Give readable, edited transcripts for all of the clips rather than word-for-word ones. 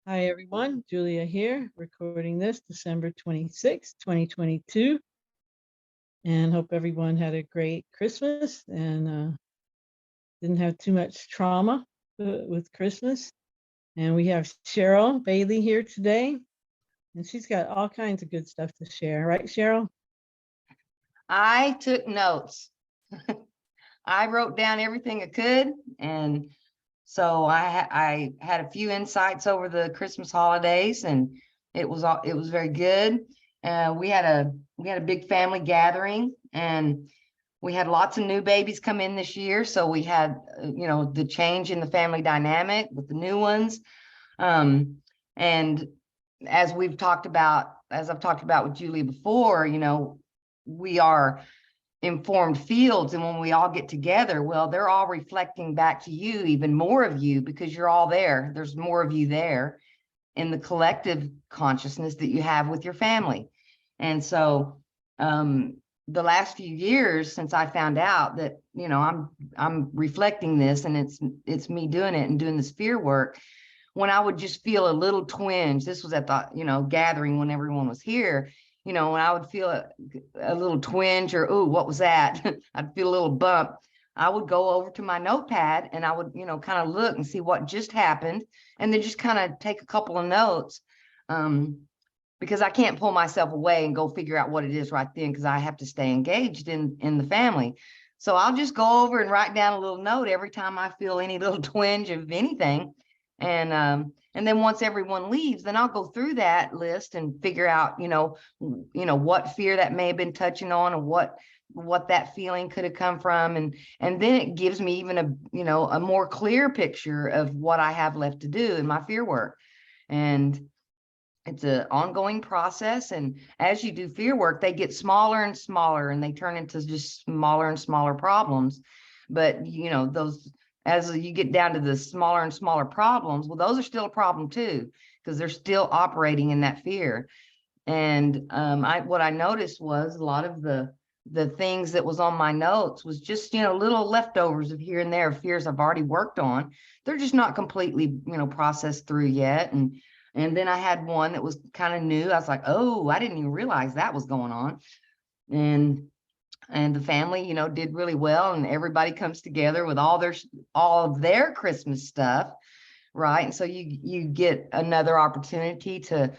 Hi, everyone. Julia here, recording this December 26th, 2022. And hope everyone had a great Christmas and didn't have too much trauma with Christmas. And we have Cheryl Bailey here today, and she's got all kinds of good stuff to share. Right, Cheryl? I took notes. I wrote down everything I could, and so I had a few insights over the Christmas holidays, and it was very good. We had a big family gathering, and we had lots of new babies come in this year. So we had the change in the family dynamic with the new ones, and as I've talked about with Julie before, we are informed fields, and when we all get together, well, they're all reflecting back to you, even more of you, because you're all there. There's more of you there in the collective consciousness that you have with your family. And so the last few years since I found out that I'm reflecting this, and it's me doing it and doing the sphere work, when I would just feel a little twinge. This was at the gathering when everyone was here. When I would feel a little twinge, or oh, what was that? I'd feel a little bump. I would go over to my notepad, and I would kind of look and see what just happened, and then just kind of take a couple of notes, because I can't pull myself away and go figure out what it is right then, because I have to stay engaged in the family. So I'll just go over and write down a little note every time I feel any little twinge of anything. And then once everyone leaves, then I'll go through that list and figure out, what fear that may have been touching on, and what that feeling could have come from. And then it gives me even a more clear picture of what I have left to do in my fear work. And it's an ongoing process. And as you do fear work, they get smaller and smaller, and they turn into just smaller and smaller problems. But, those, as you get down to the smaller and smaller problems, well, those are still a problem too, because they're still operating in that fear. And what I noticed was a lot of the things that was on my notes was just, little leftovers of here and there, fears I've already worked on. They're just not completely, processed through yet. And then I had one that was kind of new. I was like, oh, I didn't even realize that was going on. And the family, did really well, and everybody comes together with all of their Christmas stuff, right? And so you get another opportunity to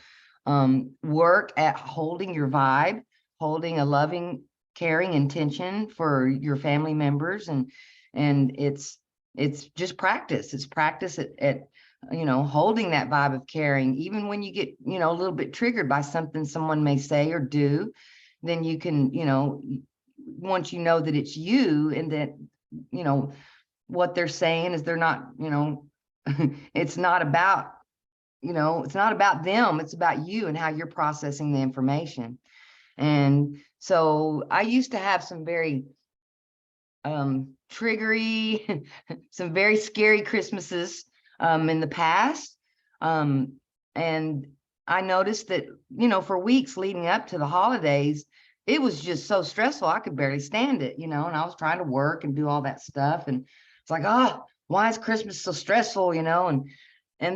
work at holding your vibe, holding a loving, caring intention for your family members, and it's just practice. It's practice at holding that vibe of caring, even when you get a little bit triggered by something someone may say or do. Then you can once you know that it's you, and that what they're saying is they're not it's not about it's not about them, it's about you and how you're processing the information. And so I used to have some very triggery some very scary Christmases in the past, and I noticed that for weeks leading up to the holidays, it was just so stressful. I could barely stand it, and I was trying to work and do all that stuff, and it's like, oh, why is Christmas so stressful, and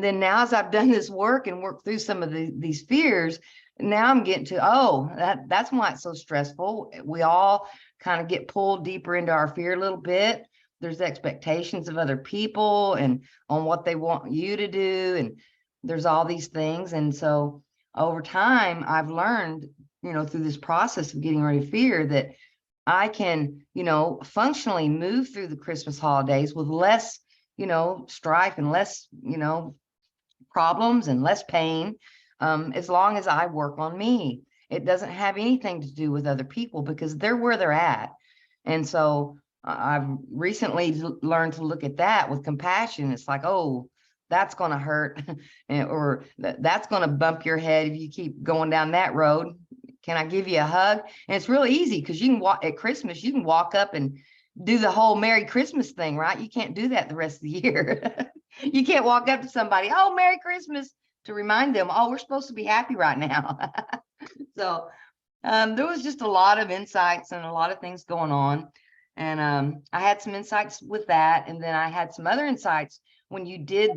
then now, as I've done this work and worked through some of these fears, now I'm getting to, oh, that's why it's so stressful. We all kind of get pulled deeper into our fear a little bit. There's expectations of other people and on what they want you to do, and there's all these things. And so over time, I've learned, through this process of getting rid of fear, that I can, functionally move through the Christmas holidays with less, strife and less, problems and less pain, as long as I work on me. It doesn't have anything to do with other people, because they're where they're at. And so I've recently learned to look at that with compassion. It's like, oh, that's going to hurt, or that's going to bump your head if you keep going down that road. Can I give you a hug? And it's really easy, because you can walk at Christmas, you can walk up and do the whole Merry Christmas thing, right? You can't do that the rest of the year. You can't walk up to somebody, oh, Merry Christmas, to remind them, oh, we're supposed to be happy right now. So there was just a lot of insights and a lot of things going on. And I had some insights with that. And then I had some other insights when you did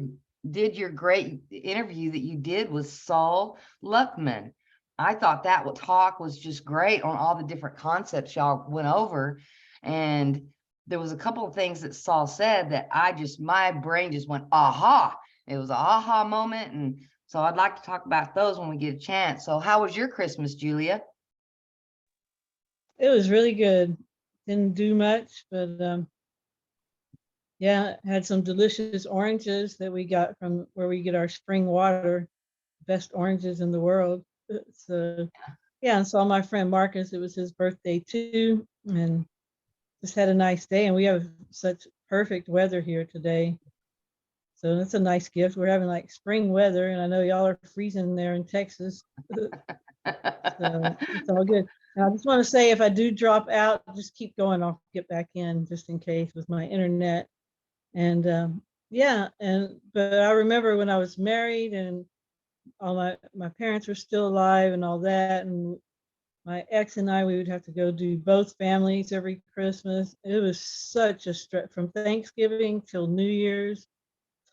did your great interview that you did with Saul Luckman. I thought that talk was just great on all the different concepts y'all went over. And there was a couple of things that Saul said that my brain just went, aha. It was an aha moment. And so I'd like to talk about those when we get a chance. So how was your Christmas, Julia? It was really good. Didn't do much, but yeah, had some delicious oranges that we got from where we get our spring water, best oranges in the world. So yeah, and saw my friend Marcus. It was his birthday too, and just had a nice day. And we have such perfect weather here today, so that's a nice gift. We're having like spring weather, and I know y'all are freezing there in Texas, so it's all good. And I just want to say, if I do drop out, just keep going. I'll get back in just in case with my internet. And yeah, but I remember when I was married and all my parents were still alive and all that, and my ex and I, we would have to go do both families every Christmas. It was such a stress from Thanksgiving till New Year's,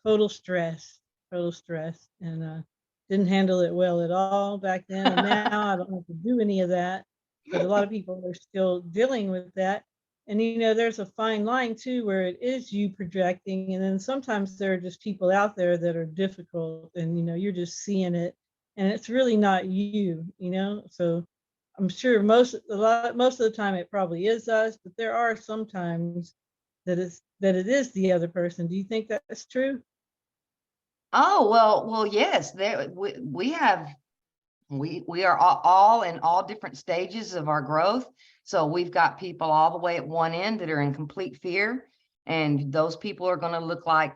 total stress, total stress, and didn't handle it well at all back then. And now I don't have to do any of that, but a lot of people are still dealing with that. And there's a fine line too, where it is you projecting, and then sometimes there are just people out there that are difficult, and you're just seeing it, and it's really not you. So I'm sure most of the time it probably is us, but there are sometimes that it is the other person. Do you think that's true? Oh, well, yes, there we are all in all different stages of our growth. So we've got people all the way at one end that are in complete fear. And those people are going to look like,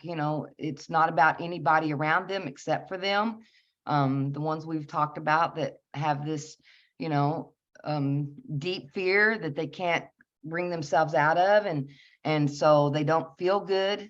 it's not about anybody around them except for them. The ones we've talked about that have this, deep fear that they can't bring themselves out of. And so they don't feel good.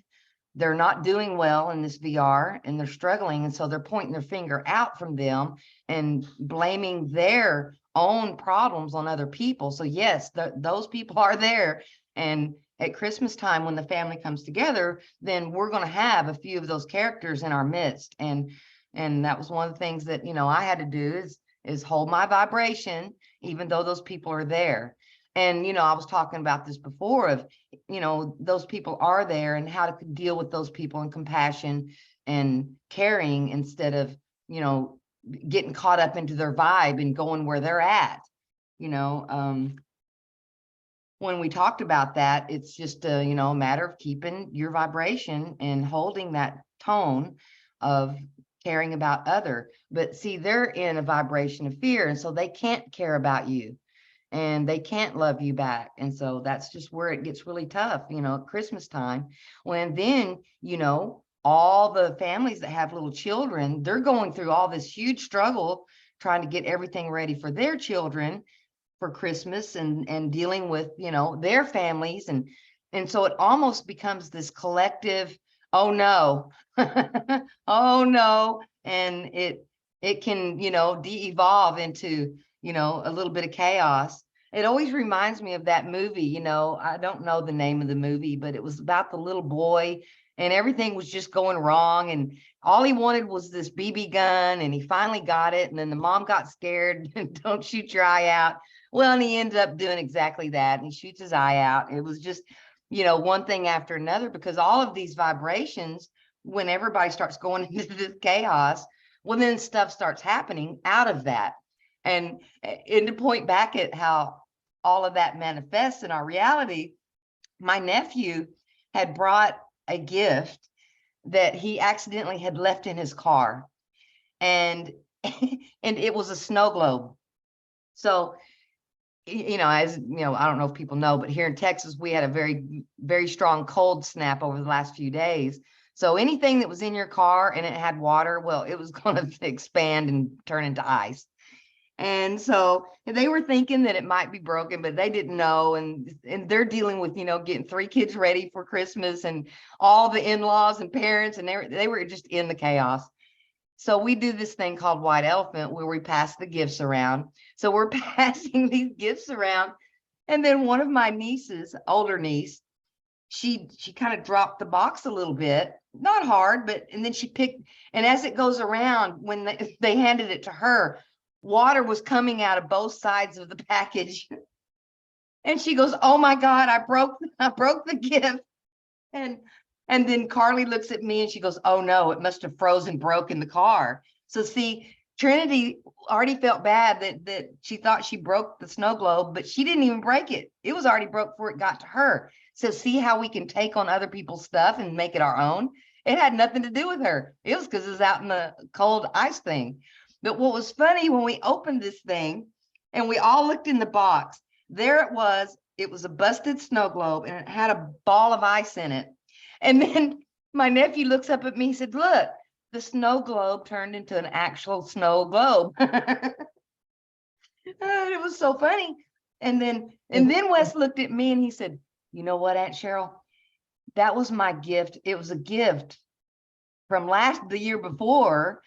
They're not doing well in this VR and they're struggling. And so they're pointing their finger out from them and blaming their own problems on other people. So yes, those people are there. And at Christmas time, when the family comes together, then we're going to have a few of those characters in our midst. And that was one of the things that, I had to do is hold my vibration, even though those people are there. And, I was talking about this before of, those people are there and how to deal with those people and compassion and caring instead of, getting caught up into their vibe and going where they're at. When we talked about that, it's just a, a matter of keeping your vibration and holding that tone of caring about other. But see, they're in a vibration of fear, and so they can't care about you and they can't love you back. And so that's just where it gets really tough, at Christmas time, when then, all the families that have little children, they're going through all this huge struggle trying to get everything ready for their children for Christmas and dealing with, their families. And so it almost becomes this collective, oh no, oh no. And it can, de-evolve into, a little bit of chaos. It always reminds me of that movie, I don't know the name of the movie, but it was about the little boy and everything was just going wrong. And all he wanted was this BB gun and he finally got it. And then the mom got scared and don't shoot your eye out. Well, and he ended up doing exactly that. And he shoots his eye out. It was just, one thing after another, because all of these vibrations, when everybody starts going into this chaos, well, then stuff starts happening out of that. And to point back at how all of that manifests in our reality, my nephew had brought a gift that he accidentally had left in his car. And it was a snow globe. So, as I don't know if people know, but here in Texas, we had a very, very strong cold snap over the last few days. So anything that was in your car and it had water, well, it was going to expand and turn into ice. And so they were thinking that it might be broken, but they didn't know. And they're dealing with, getting 3 kids ready for Christmas and all the in-laws and parents, and they were just in the chaos. So we do this thing called White Elephant where we pass the gifts around. So we're passing these gifts around. And then one of my nieces, older niece, she kind of dropped the box a little bit, not hard, but, and then she picked, and as it goes around, when they handed it to her, water was coming out of both sides of the package. And she goes, oh my God, I broke the gift. And then Carly looks at me and she goes, oh no, it must have frozen, broke in the car. So see, Trinity already felt bad that she thought she broke the snow globe, but she didn't even break it. It was already broke before it got to her. So see how we can take on other people's stuff and make it our own? It had nothing to do with her. It was because it was out in the cold ice thing. But what was funny, when we opened this thing and we all looked in the box, there it was. It was a busted snow globe and it had a ball of ice in it. And then my nephew looks up at me and said, look, the snow globe turned into an actual snow globe. It was so funny. And then Wes looked at me and he said, you know what, Aunt Cheryl, that was my gift. It was a gift from the year before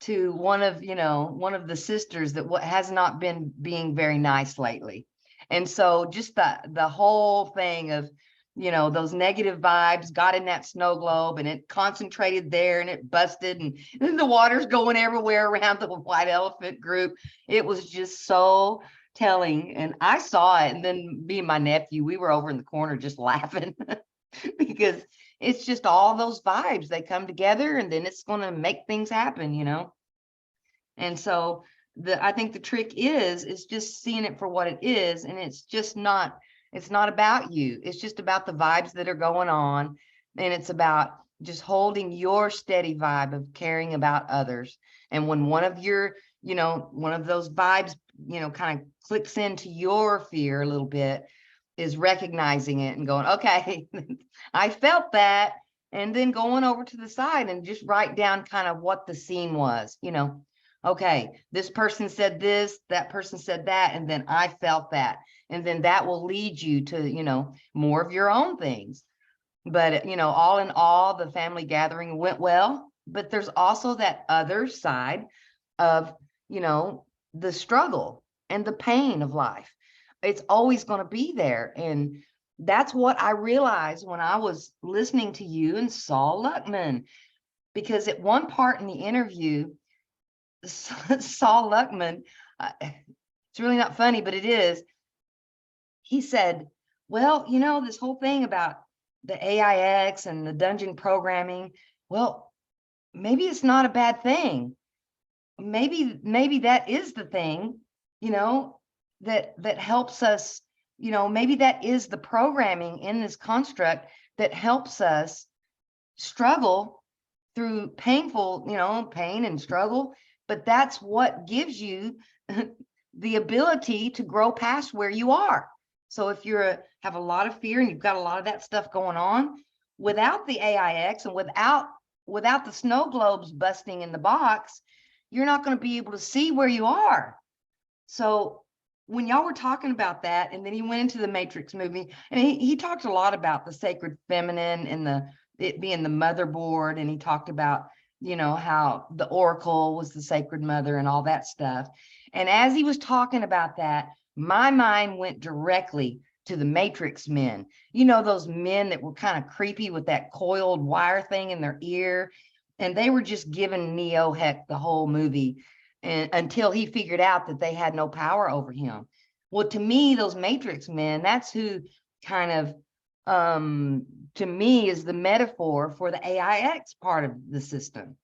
to one of the sisters that has not been being very nice lately. And so just the whole thing of, those negative vibes got in that snow globe and it concentrated there and it busted and the water's going everywhere around the white elephant group. It was just so telling. And I saw it. And then me and my nephew, we were over in the corner just laughing because it's just all those vibes. They come together and then it's going to make things happen, And so I think the trick is just seeing it for what it is. And it's not about you. It's just about the vibes that are going on. And it's about just holding your steady vibe of caring about others. And when one of those vibes, kind of clicks into your fear a little bit, is recognizing it and going, okay, I felt that. And then going over to the side and just write down kind of what the scene was, okay, this person said this, that person said that, and then I felt that. And then that will lead you to, more of your own things. But, all in all, the family gathering went well. But there's also that other side of, the struggle and the pain of life. It's always going to be there. And that's what I realized when I was listening to you and Saul Luckman. Because at one part in the interview, Saul Luckman, it's really not funny, but it is. He said, well, this whole thing about the AIX and the dungeon programming, well, maybe it's not a bad thing. Maybe that is the thing, that helps us, maybe that is the programming in this construct that helps us struggle through painful, pain and struggle. But that's what gives you the ability to grow past where you are. So if have a lot of fear and you've got a lot of that stuff going on, without the AIX and without the snow globes busting in the box, you're not going to be able to see where you are. So when y'all were talking about that, and then he went into the Matrix movie, and he talked a lot about the sacred feminine and it being the motherboard, and he talked about how the Oracle was the sacred mother and all that stuff. And as he was talking about that, my mind went directly to the Matrix men. Those men that were kind of creepy with that coiled wire thing in their ear. And they were just giving Neo heck the whole movie until he figured out that they had no power over him. Well, to me, those Matrix men, that's who kind of, to me, is the metaphor for the AIX part of the system.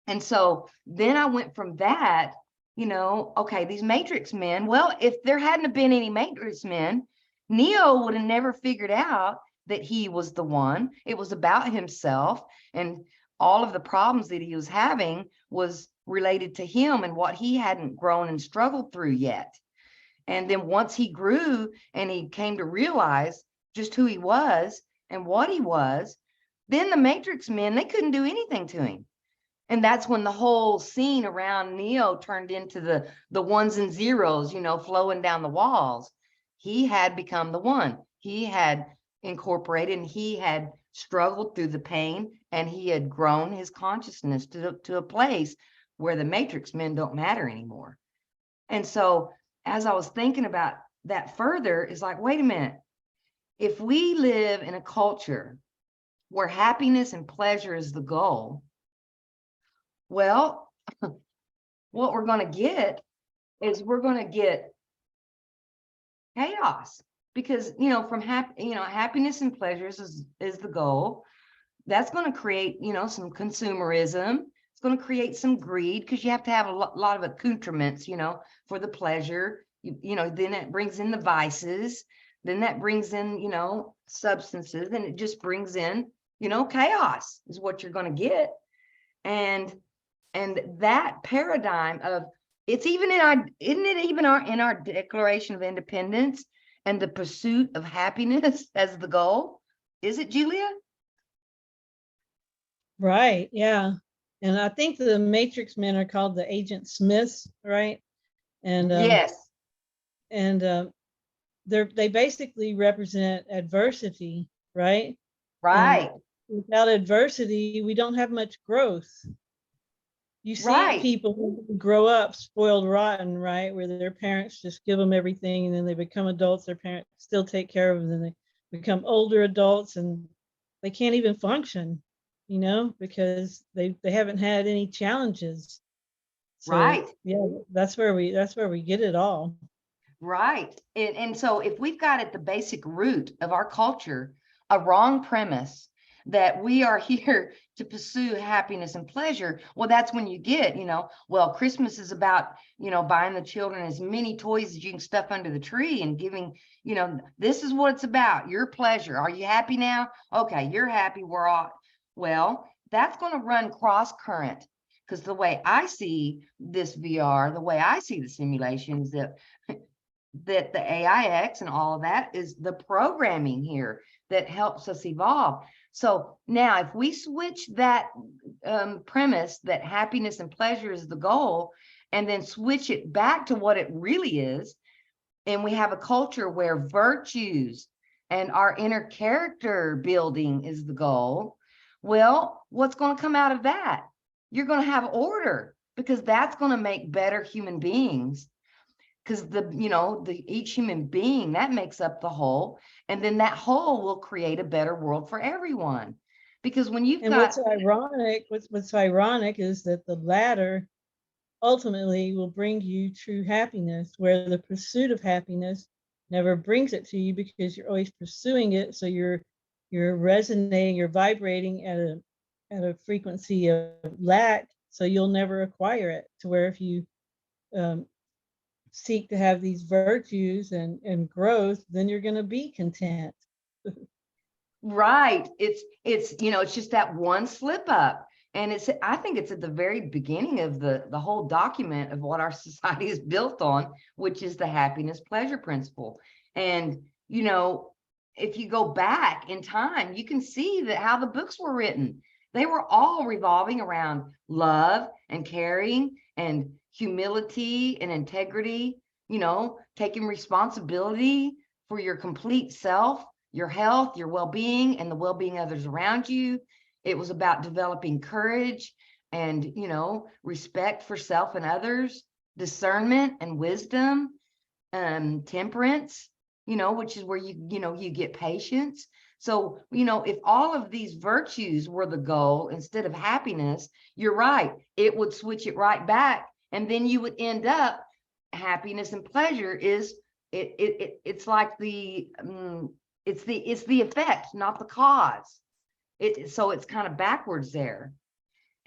And so then I went from that, okay, these Matrix men, well, if there hadn't have been any Matrix men, Neo would have never figured out that he was the one. It was about himself, and all of the problems that he was having was related to him and what he hadn't grown and struggled through yet. And then once he grew and he came to realize just who he was and what he was, then the Matrix men, they couldn't do anything to him. And that's when the whole scene around Neo turned into the ones and zeros, flowing down the walls. He had become the one. He had incorporated and he had struggled through the pain, and he had grown his consciousness to a place where the Matrix men don't matter anymore. And so as I was thinking about that further, it's like, wait a minute, if we live in a culture where happiness and pleasure is the goal, well, what we're going to get is we're going to get chaos, because from happiness and pleasures is the goal. That's going to create some consumerism. It's going to create some greed, because you have to have a lot of accoutrements for the pleasure. Then it brings in the vices, then that brings in substances, and it just brings in chaos is what you're going to get. And that paradigm of, it's even isn't it even in our Declaration of Independence, and the pursuit of happiness as the goal? Is it, Julia? Right. Yeah. And I think the Matrix men are called the Agent Smiths, right? And Yes. They basically represent adversity, right? Right. And without adversity, we don't have much growth. You see Right. people who grow up spoiled rotten, right? Where their parents just give them everything, and then they become adults, their parents still take care of them, and then they become older adults and they can't even function, because they haven't had any challenges. So Right. yeah, that's where we get it all. Right. And so if we've got at the basic root of our culture a wrong premise that we are here to pursue happiness and pleasure, well, that's when you get, well, Christmas is about, buying the children as many toys as you can stuff under the tree and giving, this is what it's about, your pleasure. Are you happy now? Okay, you're happy. We're all, well, that's going to run cross current, because the way I see this VR, the way I see the simulations, that the AIX and all of that is the programming here that helps us evolve. So now if we switch that premise that happiness and pleasure is the goal, and then switch it back to what it really is, and we have a culture where virtues and our inner character building is the goal, well, what's going to come out of that? You're going to have order, because that's going to make better human beings, because each human being that makes up the whole, and then that whole will create a better world for everyone. Because when you've got, what's ironic is that the latter ultimately will bring you true happiness, where the pursuit of happiness never brings it to you, because you're always pursuing it. So you're resonating, you're vibrating at a frequency of lack, so you'll never acquire it. To where if you seek to have these virtues and growth, then you're going to be content. right, it's just that one slip up. And I think it's at the very beginning of the whole document of what our society is built on, which is the happiness pleasure principle. And if you go back in time, you can see that how the books were written, they were all revolving around love and caring and humility and integrity, taking responsibility for your complete self, your health, your well-being, and the well-being of others around you. It was about developing courage and, respect for self and others, discernment and wisdom, temperance, which is where you get patience. So, if all of these virtues were the goal instead of happiness, you're right, it would switch it right back. And then you would end up, happiness and pleasure is, it's like it's the effect, not the cause. So it's kind of backwards there.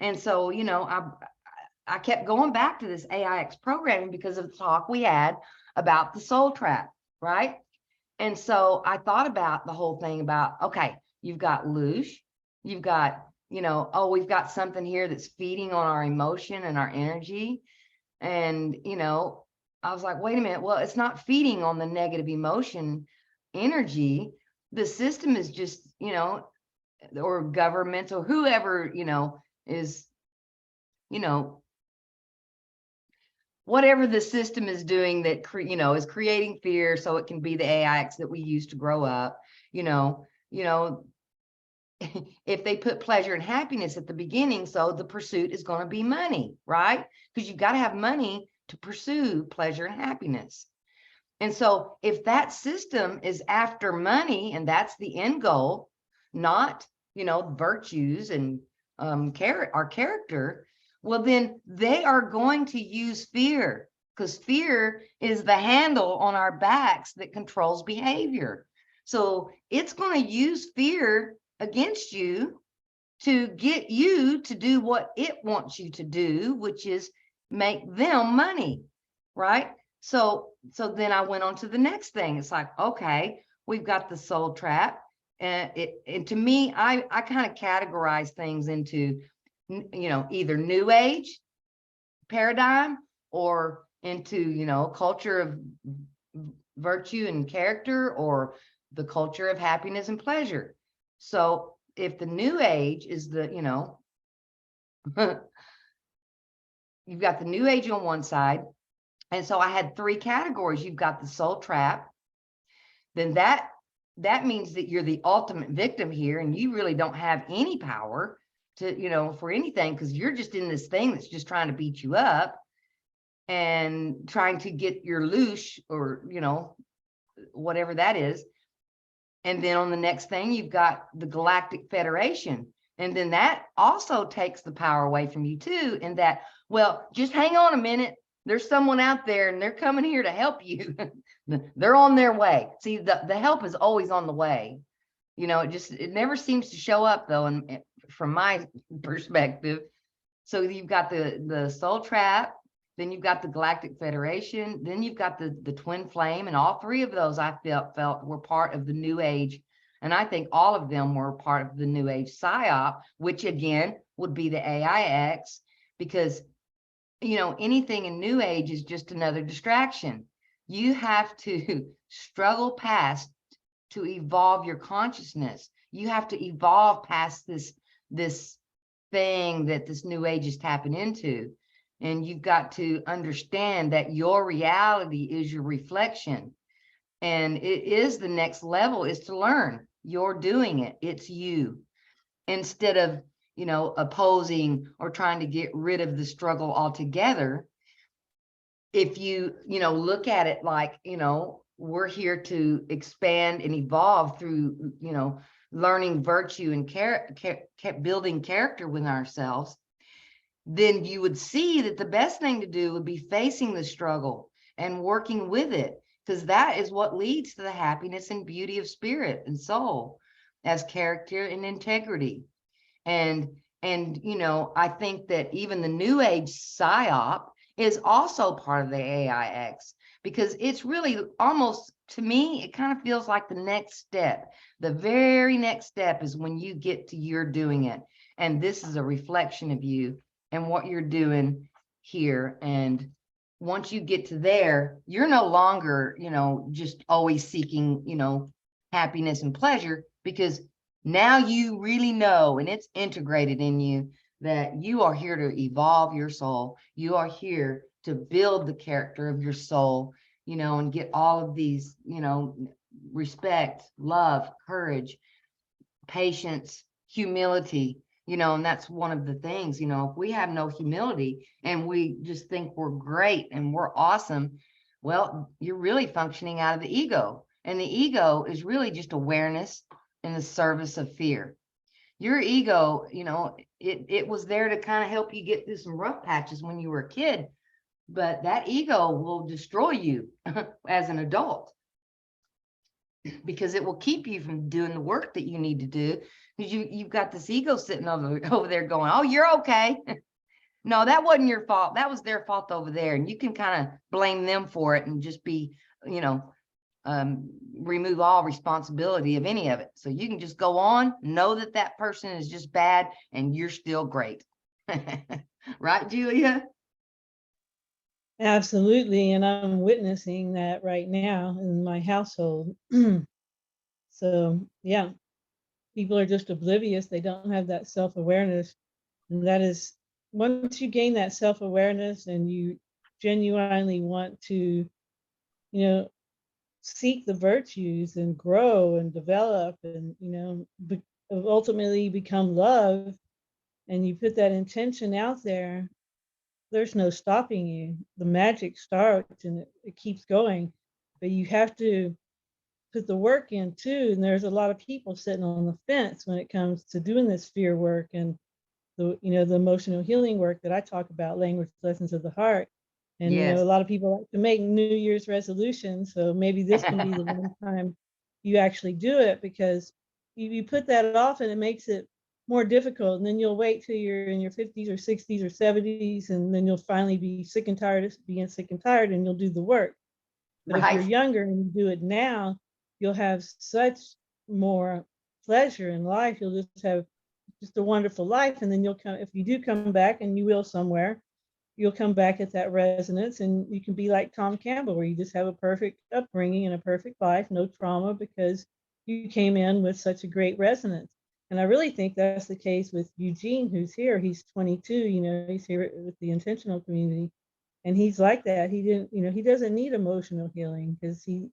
And so, I kept going back to this AIX programming because of the talk we had about the soul trap, right? And so I thought about the whole thing about, okay, you've got loosh, you've got, oh, we've got something here that's feeding on our emotion and our energy. And, I was like, wait a minute, well, it's not feeding on the negative emotion energy. The system is just, or governments or whoever, is, whatever the system is doing that, is creating fear. So it can be the AIX that we used to grow up, if they put pleasure and happiness at the beginning, so the pursuit is going to be money, right? Because you've got to have money to pursue pleasure and happiness. And so if that system is after money and that's the end goal, not, virtues and our character, well, then they are going to use fear, because fear is the handle on our backs that controls behavior. So it's going to use fear against you to get you to do what it wants you to do, which is make them money, right? So then I went on to the next thing. It's like, okay, we've got the soul trap. And to me, I kind of categorize things into, either new age paradigm or into, culture of virtue and character, or the culture of happiness and pleasure. So if the new age is the, you've got the new age on one side. And so I had 3 categories. You've got the soul trap. Then that means that you're the ultimate victim here, and you really don't have any power to, for anything, because you're just in this thing that's just trying to beat you up and trying to get your loosh, or, whatever that is. And then on the next thing, you've got the Galactic Federation. And then that also takes the power away from you too, in that, well, just hang on a minute. There's someone out there and they're coming here to help you. They're on their way. See, the help is always on the way. It never seems to show up though, and from my perspective. So you've got the soul trap, then you've got the Galactic Federation, then you've got the twin flame, and all 3 of those I felt were part of the new age. And I think all of them were part of the new age psyop, which again would be the AIX, because anything in new age is just another distraction. You have to struggle past to evolve your consciousness. You have to evolve past this thing that this new age is tapping into. And you've got to understand that your reality is your reflection. And it is the next level, is to learn you're doing it. It's you. Instead of, opposing or trying to get rid of the struggle altogether. If you, look at it like, we're here to expand and evolve through, learning virtue and building character within ourselves, then you would see that the best thing to do would be facing the struggle and working with it, because that is what leads to the happiness and beauty of spirit and soul as character and integrity. And I think that even the new age psyop is also part of the AIX, because it's really almost, to me, it kind of feels like the next step. The very next step is when you get to you're doing it. And this is a reflection of you and what you're doing here. And once you get to there, you're no longer, just always seeking, happiness and pleasure, because now you really know, and it's integrated in you, that you are here to evolve your soul. You are here to build the character of your soul, and get all of these, respect, love, courage, patience, humility, and that's one of the things, if we have no humility and we just think we're great and we're awesome, well, you're really functioning out of the ego. And the ego is really just awareness in the service of fear. Your ego, it was there to kind of help you get through some rough patches when you were a kid, but that ego will destroy you as an adult, because it will keep you from doing the work that you need to do, because you've got this ego sitting over there going, oh, you're okay. No, that wasn't your fault. That was their fault over there. And you can kind of blame them for it and just be, remove all responsibility of any of it. So you can just go on, know that that person is just bad and you're still great. Right, Julia? Absolutely. And I'm witnessing that right now in my household. So, yeah, people are just oblivious. They don't have that self-awareness. And that is, once you gain that self-awareness and you genuinely want to, seek the virtues and grow and develop and, ultimately become love, and you put that intention out there, there's no stopping you. The magic starts and it keeps going. but you have to put the work in too. And there's a lot of people sitting on the fence when it comes to doing this fear work and the emotional healing work that I talk about, language lessons of the heart. And a Yes. lot of people like to make New Year's resolutions. So maybe this can be the one time you actually do it, because you put that off and it makes it more difficult. And then you'll wait till you're in your 50s or 60s or 70s, and then you'll finally be sick and tired of being sick and tired, and you'll do the work. But if you're Right. younger and you do it now, you'll have such more pleasure in life. You'll just have just a wonderful life. And then you'll come, if you do come back, and you will somewhere, you'll come back at that resonance, and you can be like Tom Campbell, where you just have a perfect upbringing and a perfect life, no trauma, because you came in with such a great resonance. And I really think that's the case with Eugene, who's here. He's 22, he's here with the intentional community. And he's like that. He didn't, he doesn't need emotional healing, because he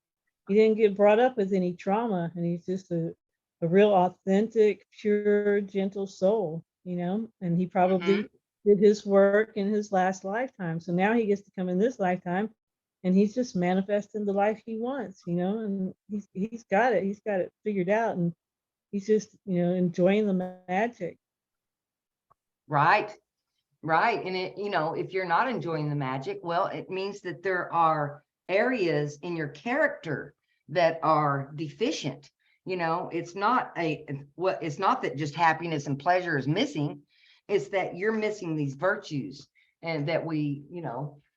didn't get brought up with any trauma, and he's just a real authentic, pure, gentle soul, and he Hmm. probably did his work in his last lifetime. So now he gets to come in this lifetime, and he's just manifesting the life he wants, and he's got it. He's got it figured out, and he's just, enjoying the magic. Right. Right. And if you're not enjoying the magic, well, it means that there are areas in your character that are deficient. It's not it's not that just happiness and pleasure is missing. It's that you're missing these virtues, and that we,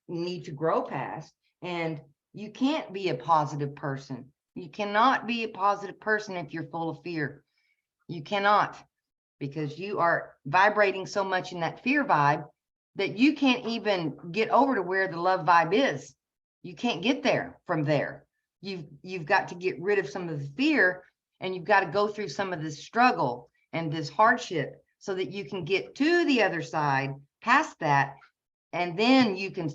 need to grow past. And you can't be a positive person. You cannot be a positive person if you're full of fear. You cannot, because you are vibrating so much in that fear vibe that you can't even get over to where the love vibe is. You can't get there from there. You've got to get rid of some of the fear, and you've got to go through some of this struggle and this hardship so that you can get to the other side, past that. And then you can,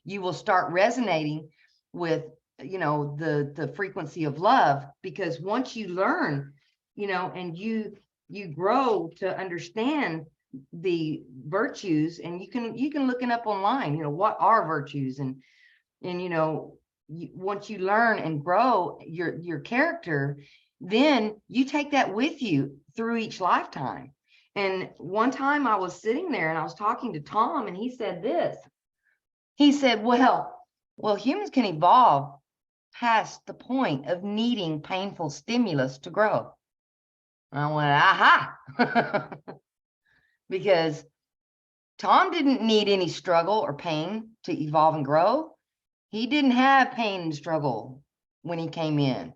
you will start resonating with, the frequency of love. Because once you learn, and you grow to understand the virtues, and you can look it up online, what are virtues, and once you learn and grow your character, then you take that with you through each lifetime. And one time I was sitting there and I was talking to Tom, and he said this. He said, well, humans can evolve past the point of needing painful stimulus to grow. I went, aha. Because Tom didn't need any struggle or pain to evolve and grow. He didn't have pain and struggle when he came in.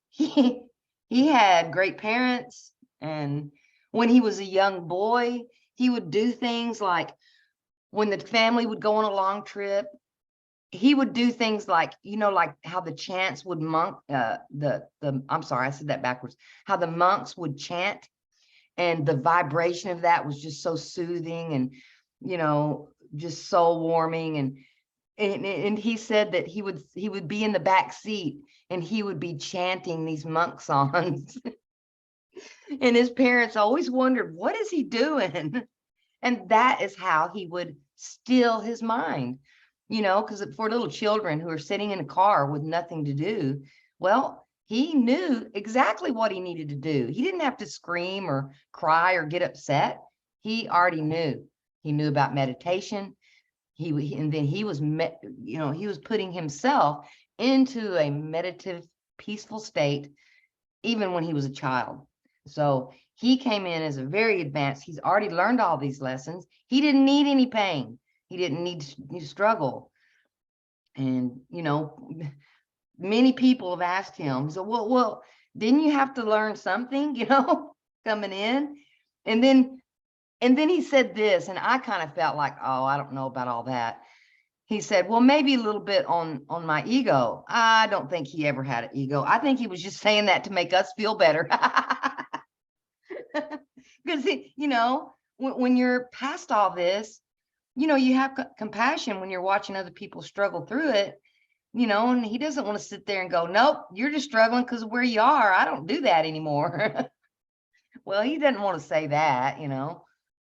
He had great parents, and when he was a young boy, he would do things like, when the family would go on a long trip, he would do things like, like how the chants would I'm sorry, I said that backwards. How the monks would chant, and the vibration of that was just so soothing, and just soul warming. And he said that he would be in the back seat, and he would be chanting these monk songs. And his parents always wondered, what is he doing? And that is how he would still his mind, because for little children who are sitting in a car with nothing to do, well, he knew exactly what he needed to do. He didn't have to scream or cry or get upset. He already knew. He knew about meditation. And then he was, he was putting himself into a meditative, peaceful state, even when he was a child. So he came in as a very advanced. He's already learned all these lessons. He didn't need any pain. He didn't need to struggle. And, many people have asked him, so, well, didn't you have to learn something, coming in? And then he said this, and I kind of felt like, oh, I don't know about all that. He said, well, maybe a little bit on my ego. I don't think he ever had an ego. I think he was just saying that to make us feel better. Because, when you're past all this, you have compassion when you're watching other people struggle through it, and he doesn't want to sit there and go, nope, you're just struggling because of where you are. I don't do that anymore. Well, he doesn't want to say that,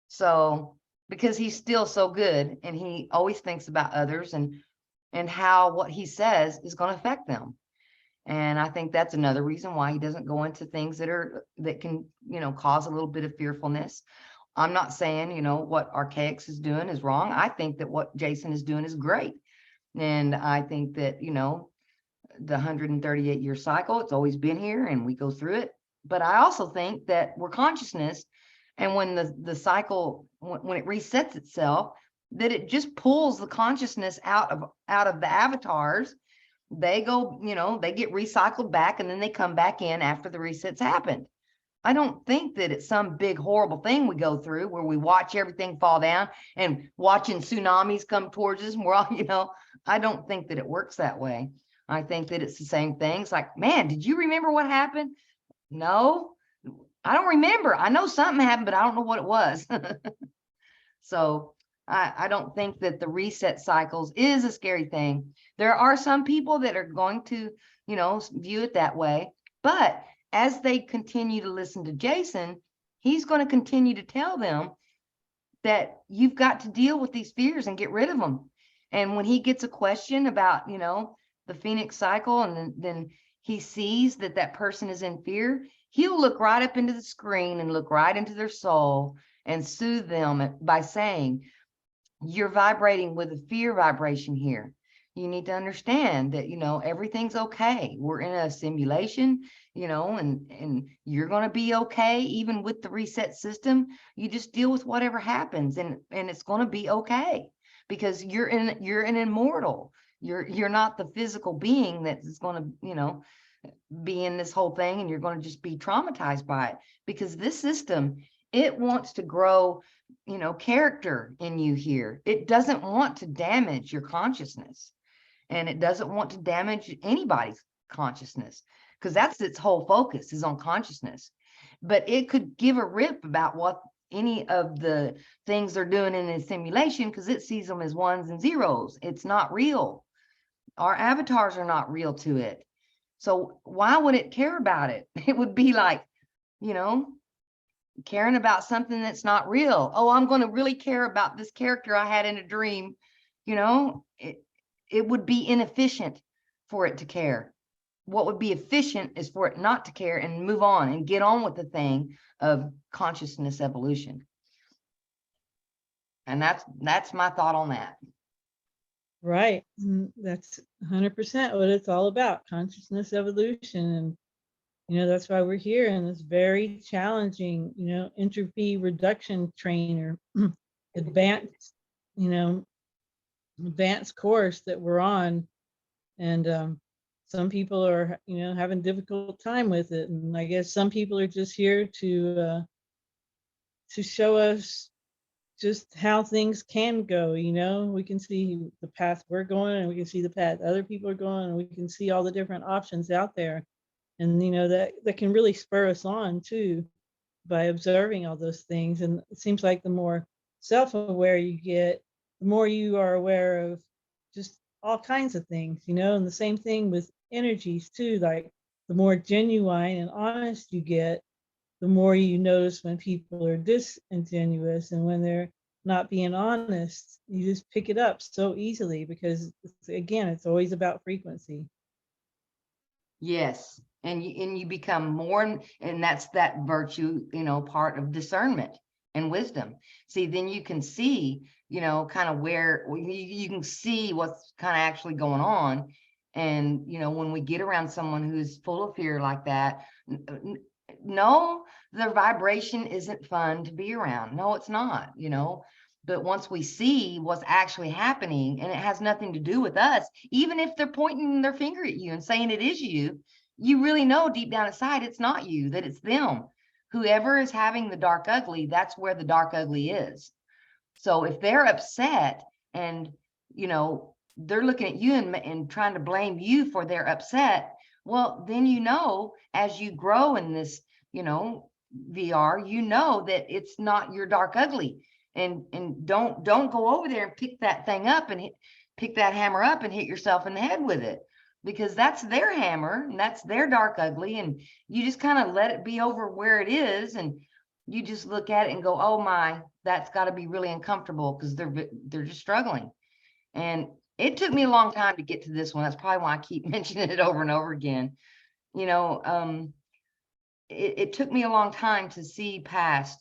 so, because he's still so good, and he always thinks about others, and and how what he says is going to affect them. And I think that's another reason why he doesn't go into things that can, cause a little bit of fearfulness. I'm not saying, what Archaics is doing is wrong. I think that what Jason is doing is great. And I think that, the 138-year cycle, it's always been here and we go through it. But I also think that we're consciousness. And when the cycle, when it resets itself, that it just pulls the consciousness out of the avatars. They go, they get recycled back, and then they come back in after the resets happened. I don't think that it's some big horrible thing we go through where we watch everything fall down and watching tsunamis come towards us. And we're all, I don't think that it works that way. I think that it's the same thing. It's like, man, did you remember what happened? No, I don't remember. I know something happened, but I don't know what it was. So I don't think that the reset cycles is a scary thing. There are some people that are going to, view it that way. But as they continue to listen to Jason, he's going to continue to tell them that you've got to deal with these fears and get rid of them. And when he gets a question about, the Phoenix cycle, and then he sees that that person is in fear, he'll look right up into the screen and look right into their soul and soothe them by saying, you're vibrating with a fear vibration here. You need to understand that, everything's okay. We're in a simulation, and you're going to be okay. Even with the reset system, you just deal with whatever happens, and it's going to be okay, because you're an immortal. You're not the physical being that's going to, be in this whole thing, and you're going to just be traumatized by it, because this system, it wants to grow, character in you here. It doesn't want to damage your consciousness, and it doesn't want to damage anybody's consciousness, because that's its whole focus, is on consciousness. But it could give a rip about what any of the things they're doing in a simulation, because it sees them as ones and zeros. It's not real. Our avatars are not real to it. So why would it care about it? It would be like, caring about something that's not real. Oh, I'm going to really care about this character I had in a dream. It would be inefficient for it to care. What would be efficient is for it not to care and move on and get on with the thing of consciousness evolution. And that's my thought on that. Right. That's 100% what it's all about, consciousness evolution. And that's why we're here in this very challenging, entropy reduction trainer, advanced, advanced course that we're on. And some people are, having difficult time with it. And I guess some people are just here to show us just how things can go. We can see the path we're going, and we can see the path other people are going, and we can see all the different options out there. And that can really spur us on too, by observing all those things. And it seems like the more self-aware you get, the more you are aware of just all kinds of things, and the same thing with energies too. Like, the more genuine and honest you get, the more you notice when people are disingenuous, and when they're not being honest. You just pick it up so easily, because it's always about frequency. Yes. And you become more, and that's that virtue, part of discernment and wisdom. See, then you can see, kind of where you can see what's kind of actually going on. And, when we get around someone who's full of fear like that, no, the vibration isn't fun to be around. No, it's not, But once we see what's actually happening, and it has nothing to do with us, even if they're pointing their finger at you and saying it is you, you really know deep down inside it's not you, that it's them. Whoever is having the dark ugly, that's where the dark ugly is. So if they're upset and, they're looking at you and trying to blame you for their upset, well, then, as you grow in this, VR, that it's not your dark ugly. And don't go over there and pick that thing up and pick that hammer up and hit yourself in the head with it, because that's their hammer and that's their dark ugly. And you just kind of let it be over where it is, and you just look at it and go, oh my, that's got to be really uncomfortable, because they're just struggling. And it took me a long time to get to this one. That's probably why I keep mentioning it over and over again. You know, it took me a long time to see past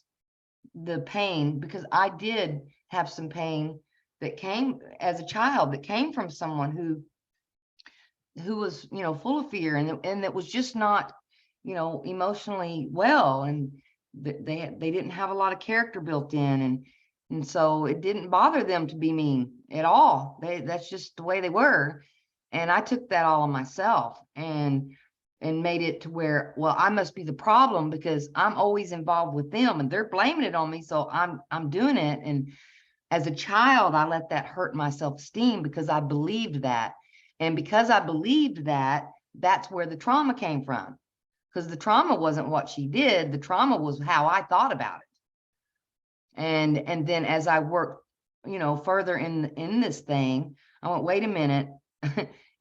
the pain, because I did have some pain that came as a child, that came from someone who was, you know, full of fear, and that was just not, you know, emotionally well, and they didn't have a lot of character built in, and so it didn't bother them to be mean at all. That's just the way they were. And I took that all on myself and made it to where, well, I must be the problem because I'm always involved with them and they're blaming it on me, so I'm doing it. And as a child, I let that hurt my self-esteem because I believed that. And because I believed that, that's where the trauma came from. Because the trauma wasn't what she did. The trauma was how I thought about it. And then as I worked, you know, further in this thing, I went, wait a minute,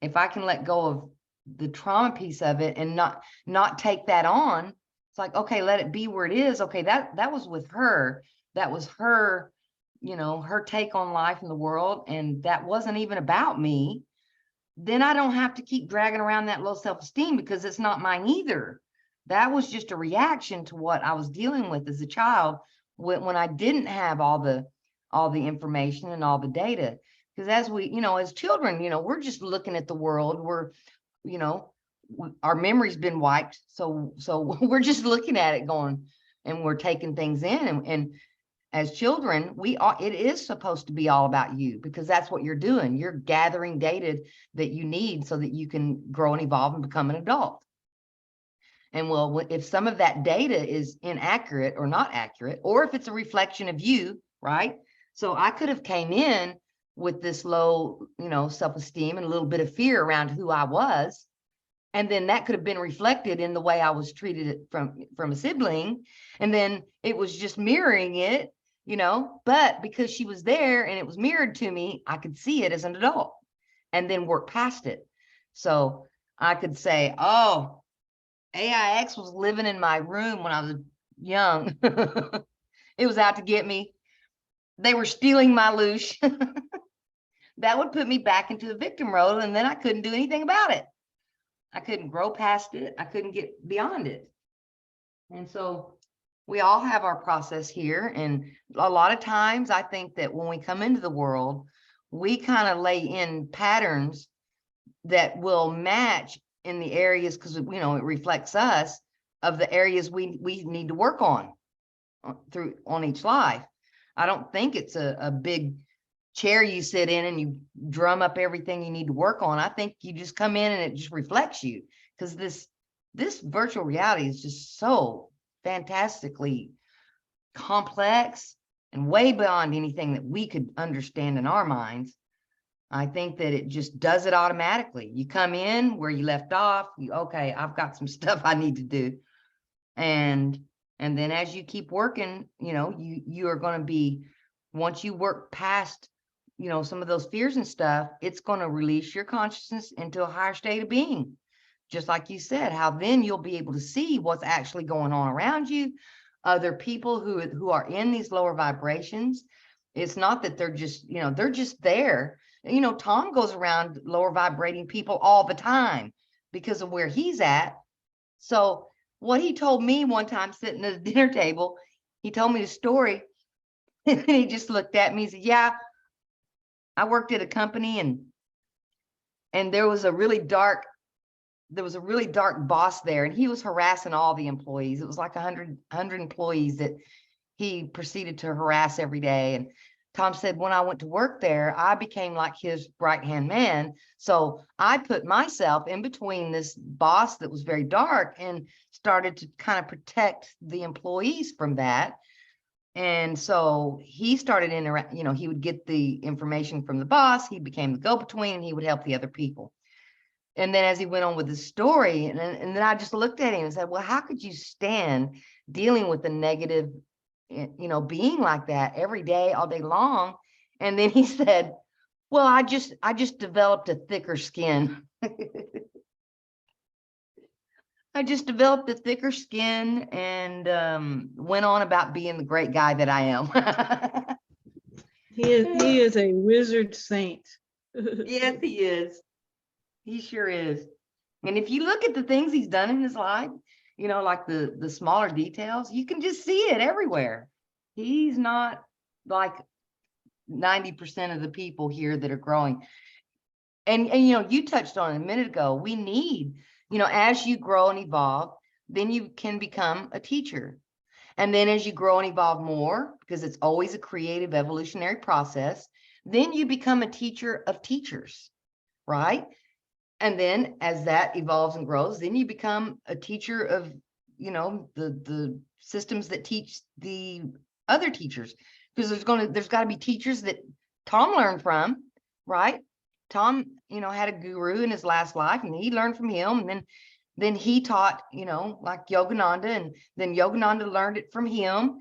if I can let go of the trauma piece of it and not take that on, it's like, okay, let it be where it is. Okay, that was with her. That was her, you know, her take on life and the world, and that wasn't even about me. Then I don't have to keep dragging around that low self-esteem because it's not mine either. That was just a reaction to what I was dealing with as a child when I didn't have all the information and all the data. Because as we, you know, as children, you know, we're just looking at the world. We're, you know, our memory's been wiped. So we're just looking at it going, and we're taking things in. And as children, it is supposed to be all about you, because that's what you're doing. You're gathering data that you need so that you can grow and evolve and become an adult. And well, if some of that data is inaccurate or not accurate, or if it's a reflection of you, right? So I could have came in with this low, you know, self-esteem and a little bit of fear around who I was. And then that could have been reflected in the way I was treated from a sibling. And then it was just mirroring it, you know, but because she was there and it was mirrored to me, I could see it as an adult and then work past it. So I could say, oh, AIX was living in my room when I was young. It was out to get me. They were stealing my louche. That would put me back into the victim role, and then I couldn't do anything about it. I couldn't grow past it. I couldn't get beyond it. And so we all have our process here. And a lot of times I think that when we come into the world, we kind of lay in patterns that will match in the areas, because, you know, it reflects us, of the areas we need to work on each life. I don't think it's a big chair you sit in and you drum up everything you need to work on. I think you just come in and it just reflects you, because this virtual reality is just so fantastically complex and way beyond anything that we could understand in our minds. I think that it just does it automatically. You come in where you left off, okay, I've got some stuff I need to do. And then as you keep working, you know, you are going to be, once you work past, you know, some of those fears and stuff, it's going to release your consciousness into a higher state of being. Just like you said, how then you'll be able to see what's actually going on around you, other people who are in these lower vibrations. It's not that they're just, you know, they're just there. You know, Tom goes around lower vibrating people all the time because of where he's at. So what he told me one time sitting at the dinner table, he told me the story and he just looked at me and said, yeah, I worked at a company and there was a really dark boss there, and he was harassing all the employees. It was like 100 employees that he proceeded to harass every day. And Tom said, when I went to work there, I became like his right-hand man. So I put myself in between this boss that was very dark and started to kind of protect the employees from that. And so he started you know, he would get the information from the boss, he became the go-between, and he would help the other people. And then as he went on with the story, and then I just looked at him and said, well, how could you stand dealing with the negative, you know, being like that every day, all day long? And then he said, well, I just developed a thicker skin. I just developed a thicker skin and went on about being the great guy that I am. He is a wizard saint. Yes, he is. He sure is. And if you look at the things he's done in his life, like the smaller details, you can just see it everywhere. He's not like 90% of the people here that are growing. And you touched on it a minute ago. We need, as you grow and evolve, then you can become a teacher. And then as you grow and evolve more, because it's always a creative evolutionary process, then you become a teacher of teachers, right? And then as that evolves and grows, then you become a teacher of, the systems that teach the other teachers. Because there's got to be teachers that Tom learned from, right? Tom, had a guru in his last life, and he learned from him. And then he taught, like Yogananda, and then Yogananda learned it from him.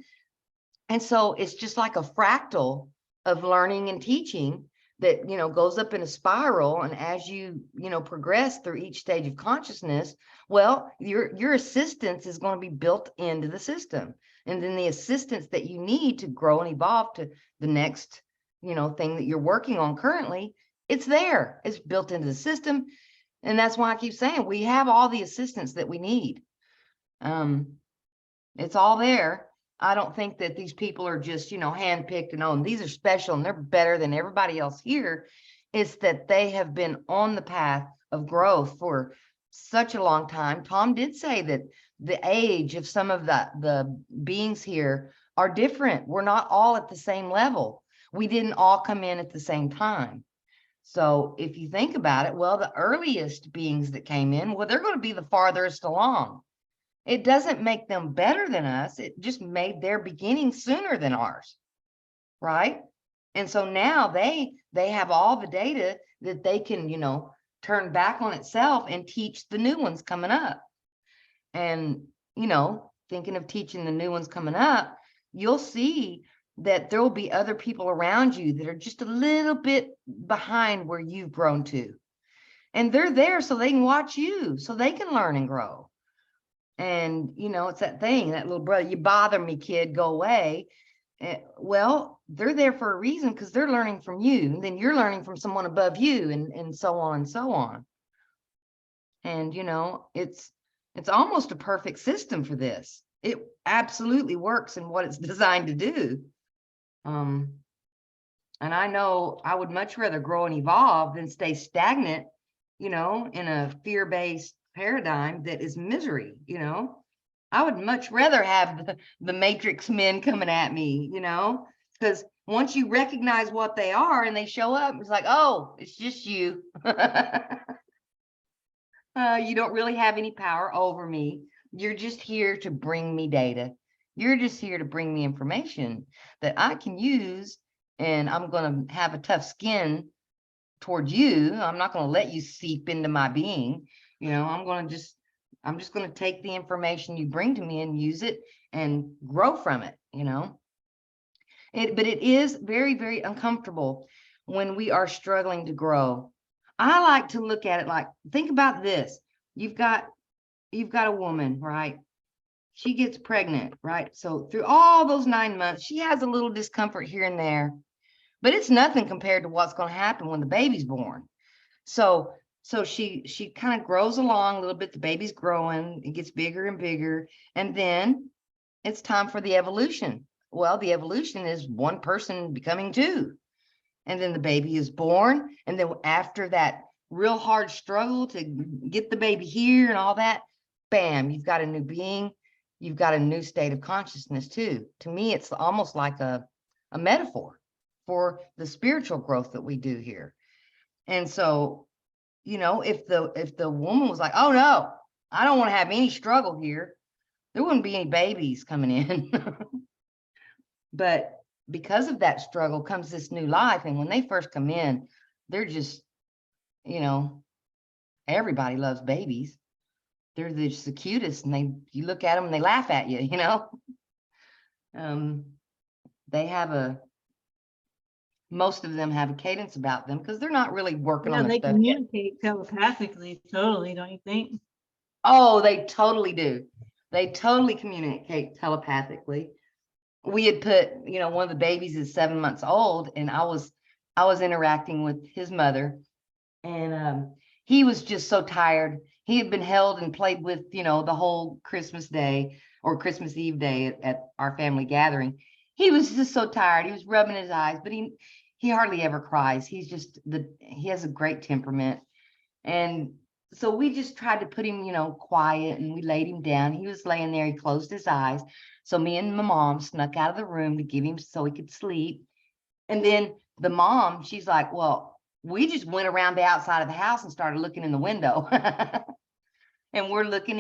And so it's just like a fractal of learning and teaching that, goes up in a spiral. And as you, progress through each stage of consciousness, well, your assistance is going to be built into the system. And then the assistance that you need to grow and evolve to the next, thing that you're working on currently, it's there. It's built into the system. And that's why I keep saying we have all the assistance that we need. It's all there. I don't think that these people are just, handpicked and these are special and they're better than everybody else here. It's that they have been on the path of growth for such a long time. Tom did say that the age of some of the beings here are different. We're not all at the same level. We didn't all come in at the same time. So if you think about it, well, the earliest beings that came in, well, they're going to be the farthest along. It doesn't make them better than us. It just made their beginning sooner than ours, right? And so now they have all the data that they can, turn back on itself and teach the new ones coming up. And, thinking of teaching the new ones coming up, you'll see that there will be other people around you that are just a little bit behind where you've grown to. And they're there so they can watch you, so they can learn and grow. And, it's that thing, that little brother, you bother me, kid, go away. Well, they're there for a reason because they're learning from you. And then you're learning from someone above you and so on and so on. And, it's almost a perfect system for this. It absolutely works in what it's designed to do. And I know I would much rather grow and evolve than stay stagnant, in a fear-based paradigm that is misery. I would much rather have the matrix men coming at me, because once you recognize what they are and they show up, it's like, oh, it's just you. You don't really have any power over me. You're just here to bring me data. You're just here to bring me information that I can use, and I'm going to have a tough skin towards you. I'm not going to let you seep into my being. I'm just going to take the information you bring to me and use it and grow from it, But it is very, very uncomfortable when we are struggling to grow. I like to look at it like, think about this. You've got a woman, right? She gets pregnant, right? So through all those 9 months, she has a little discomfort here and there, but it's nothing compared to what's going to happen when the baby's born. So she kind of grows along a little bit. The baby's growing, it gets bigger and bigger. And then it's time for the evolution. Well, the evolution is one person becoming two. And then the baby is born. And then after that real hard struggle to get the baby here and all that, bam, you've got a new being. You've got a new state of consciousness too. To me, it's almost like a metaphor for the spiritual growth that we do here. And so, if the woman was like, oh no, I don't want to have any struggle here, there wouldn't be any babies coming in. But because of that struggle comes this new life. And when they first come in, they're just, everybody loves babies. They're just the cutest, and you look at them and they laugh at you, They have most of them have a cadence about them because they're not really working on their they stuff yet. communicate telepathically, totally, don't you think? Oh, they totally do. They totally communicate telepathically. We had put, one of the babies is 7 months old, and I was I was interacting with his mother, and he was just so tired. He had been held and played with, the whole Christmas day or Christmas Eve day at our family gathering. He was just so tired. He was rubbing his eyes, but he hardly ever cries. He has a great temperament. And so we just tried to put him, quiet, and we laid him down. He was laying there. He closed his eyes. So me and my mom snuck out of the room to give him so he could sleep. And then the mom, she's like, well, we just went around the outside of the house and started looking in the window. And we're looking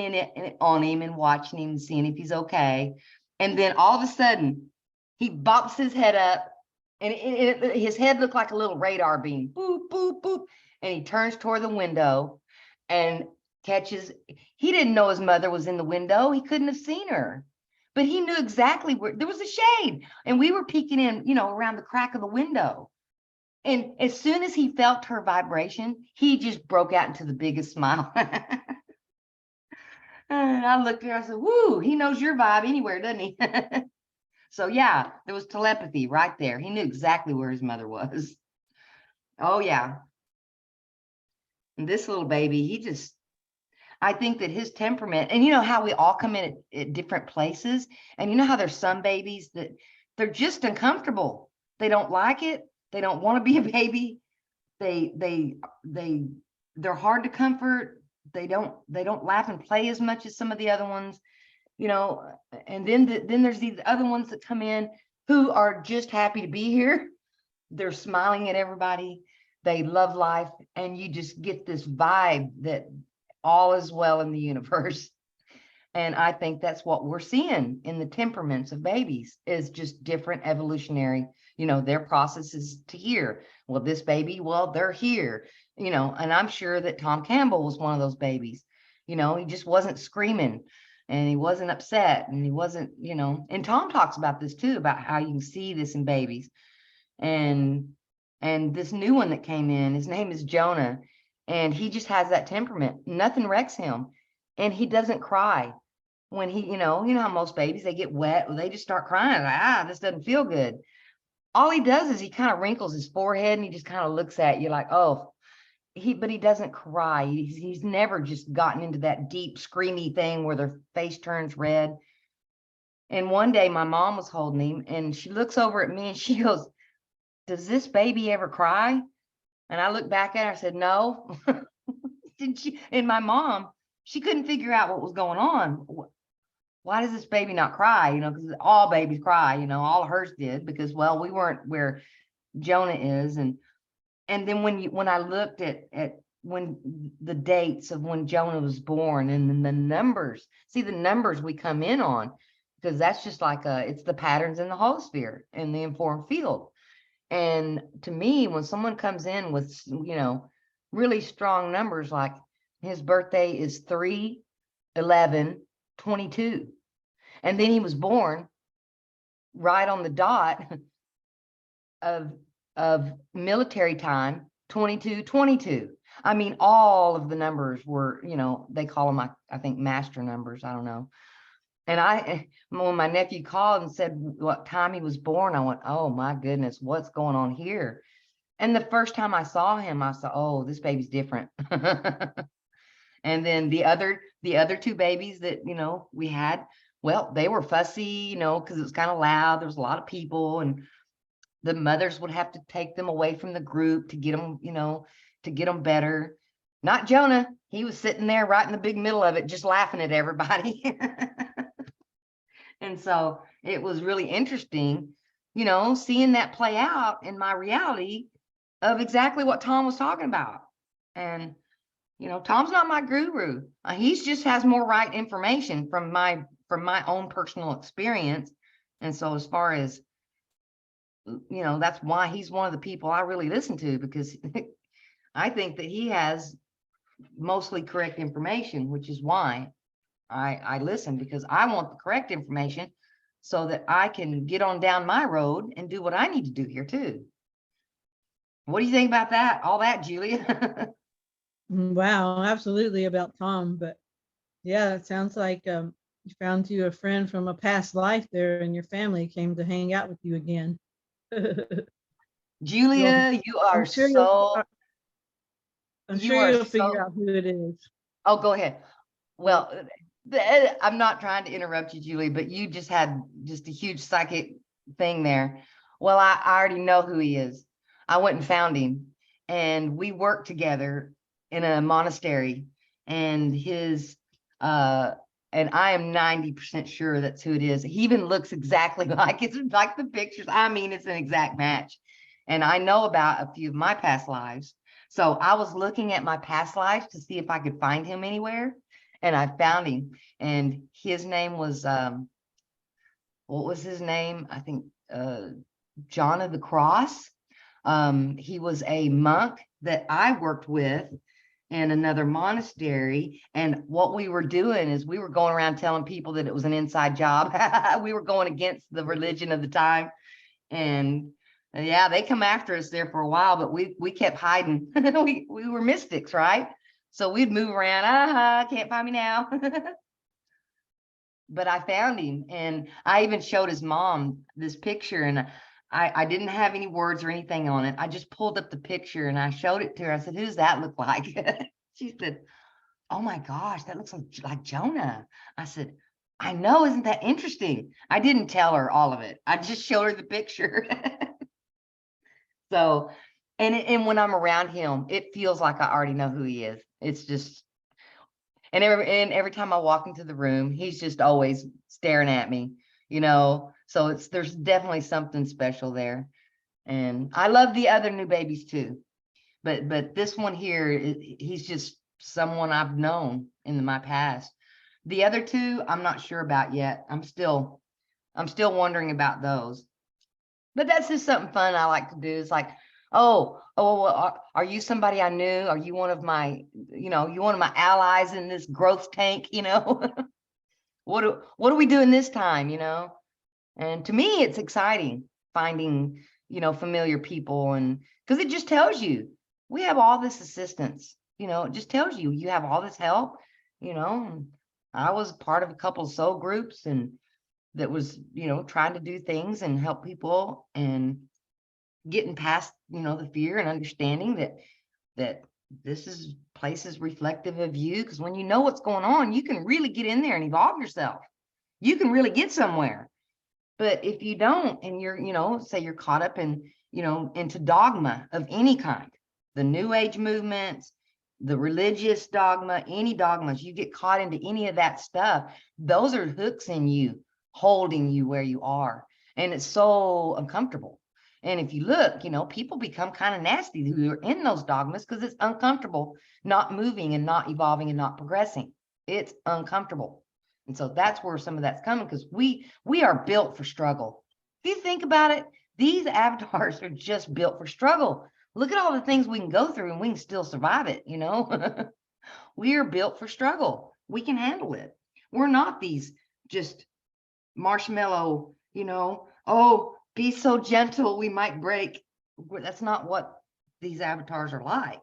on him and watching him and seeing if he's okay. And then all of a sudden, he bops his head up, and his head looked like a little radar beam. Boop, boop, boop. And he turns toward the window and catches. He didn't know his mother was in the window. He couldn't have seen her. But he knew exactly where there was a shade, and we were peeking in, around the crack of the window. And as soon as he felt her vibration, he just broke out into the biggest smile. And I looked at her, I said, woo, he knows your vibe anywhere, doesn't he? So yeah, there was telepathy right there. He knew exactly where his mother was. Oh yeah. And this little baby, I think that his temperament, and how we all come in at different places, and how there's some babies that they're just uncomfortable. They don't like it. They don't want to be a baby. They're hard to comfort. They don't laugh and play as much as some of the other ones, and then there's these other ones that come in who are just happy to be here. They're smiling at everybody. They love life, and you just get this vibe that all is well in the universe. And I think that's what we're seeing in the temperaments of babies, is just different evolutionary, their processes to here. Well, this baby, well, they're here, and I'm sure that Tom Campbell was one of those babies. He just wasn't screaming, and he wasn't upset, and he wasn't, and Tom talks about this too, about how you can see this in babies. And this new one that came in, his name is Jonah, and he just has that temperament. Nothing wrecks him, and he doesn't cry when he, how most babies, they get wet, or they just start crying, like, this doesn't feel good. All he does is he kind of wrinkles his forehead, and he just kind of looks at you like, oh, but he doesn't cry. He's never just gotten into that deep screamy thing where their face turns red. And one day my mom was holding him, and she looks over at me and she goes, does this baby ever cry? And I looked back at her, I said, no. And my mom, she couldn't figure out what was going on. Why does this baby not cry? Because all babies cry, all hers did, because, well, we weren't where Jonah is. And then when I looked at when the dates of when Jonah was born, and then the numbers, see the numbers we come in on, because that's just like it's the patterns in the holosphere in the informed field. And to me, when someone comes in with, really strong numbers, like his birthday is 3/11/22, and then he was born right on the dot of military time, 22/22. I mean, all of the numbers were, they call them, I think, master numbers. I don't know. And when my nephew called and said what time he was born, I went, oh my goodness, what's going on here? And the first time I saw him, I said, oh, this baby's different. And then the other two babies that, we had, well, they were fussy, because it was kind of loud. There was a lot of people, and the mothers would have to take them away from the group to get them, to get them better. Not Jonah. He was sitting there right in the big middle of it, just laughing at everybody. And so it was really interesting, seeing that play out in my reality of exactly what Tom was talking about. And, Tom's not my guru. He just has more right information from my own personal experience. And so as far as, that's why he's one of the people I really listen to, because I think that he has mostly correct information, which is why I listen, because I want the correct information so that I can get on down my road and do what I need to do here too. What do you think about that? All that, Julia? Wow, absolutely, about Tom. But yeah, it sounds like you found you a friend from a past life there, and your family came to hang out with you again. Well, Julia, you I'm are sure so, I'm you sure are you'll figure so, out who it is. oh, go ahead. Well, Well, I'm not trying to interrupt you, Julie, but you just had just a huge psychic thing there. Well, I already know who he is. I went and found him, and we worked together in a monastery, and his and I am 90% sure that's who it is. He even looks exactly like it's like the pictures. I mean, it's an exact match. And I know about a few of my past lives. So I was looking at my past lives to see if I could find him anywhere, and I found him, and his name was what was his name? I think John of the Cross. He was a monk that I worked with in another monastery, and what we were doing is we were going around telling people that it was an inside job. We were going against the religion of the time, and yeah, they come after us there for a while, but we kept hiding. we were mystics, right? So we'd move around. Can't find me now. But I found him, and I even showed his mom this picture, and I didn't have any words or anything on it. I just pulled up the picture and I showed it to her. I said, "Who's that look like?" She said, "Oh my gosh, that looks like Jonah." I said, "I know, isn't that interesting?" I didn't tell her all of it. I just showed her the picture. So, and when I'm around him, it feels like I already know who he is. It's just, and every time I walk into the room, he's just always staring at me, you know. So there's definitely something special there. And I love the other new babies too, but this one here, he's just someone I've known in my past. The other two, I'm not sure about yet. I'm still wondering about those. But that's just something fun I like to do. It's like, well, are you somebody I knew? Are you one of my, you one of my allies in this growth tank? What are we doing this time? And to me, it's exciting finding, familiar people, and because it just tells you we have all this assistance. It just tells you you have all this help. And I was part of a couple of soul groups, and that was, trying to do things and help people, and getting past, the fear, and understanding that this place is reflective of you. Because when you know what's going on, you can really get in there and evolve yourself. You can really get somewhere. But if you don't, and you're, say you're caught up in, into dogma of any kind, the New Age movements, the religious dogma, any dogmas, you get caught into any of that stuff, those are hooks in you, holding you where you are. And it's so uncomfortable. And if you look, people become kind of nasty who are in those dogmas, because it's uncomfortable not moving and not evolving and not progressing. It's uncomfortable. And so that's where some of that's coming, because we are built for struggle. If you think about it, these avatars are just built for struggle. Look at all the things we can go through and we can still survive it, We are built for struggle. We can handle it. We're not these just marshmallow, oh, be so gentle, we might break. That's not what these avatars are like.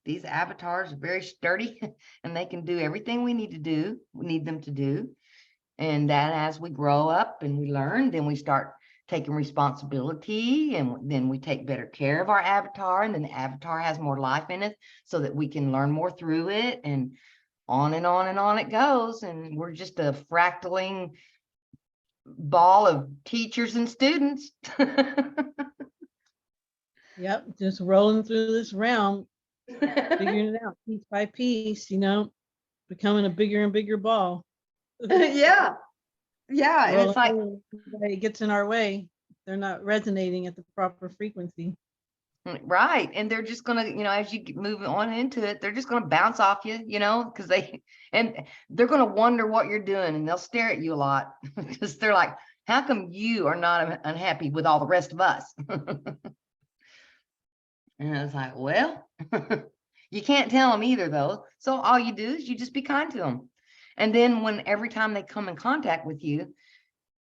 These avatars are very sturdy, and they can do everything we need them to do. And that as we grow up and we learn, then we start taking responsibility, and then we take better care of our avatar, and then the avatar has more life in it so that we can learn more through it, and on and on and on it goes. And we're just a fractaling ball of teachers and students. Yep, just rolling through this realm, figuring it out piece by piece, becoming a bigger and bigger ball. Yeah. And it's like, it gets in our way. They're not resonating at the proper frequency. right. And they're just gonna, as you move on into it, they're just gonna bounce off you, because they're gonna wonder what you're doing, and they'll stare at you a lot, because they're like, how come you are not unhappy with all the rest of us? And I was like, well, you can't tell them either, though. So all you do is you just be kind to them. And then every time they come in contact with you,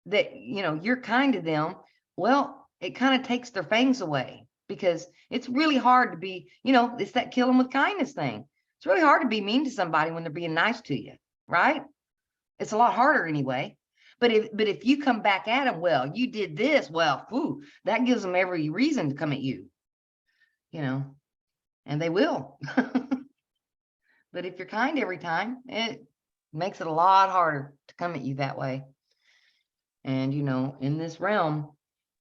that, you're kind to them, well, it kind of takes their fangs away, because it's really hard to be, it's that kill them with kindness thing. It's really hard to be mean to somebody when they're being nice to you, right? It's a lot harder anyway. But if you come back at them, well, you did this, well, whew, that gives them every reason to come at you, and they will. But if you're kind every time, it makes it a lot harder to come at you that way. And, in this realm,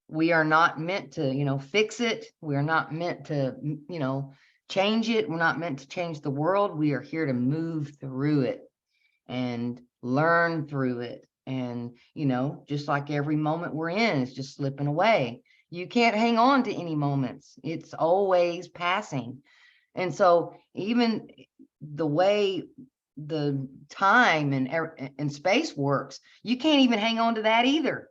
we are not meant to, fix it. We are not meant to, change it. We're not meant to change the world. We are here to move through it and learn through it. And, just like every moment we're in is just slipping away. You can't hang on to any moments. It's always passing. And so even the way the time and space works, you can't even hang on to that either.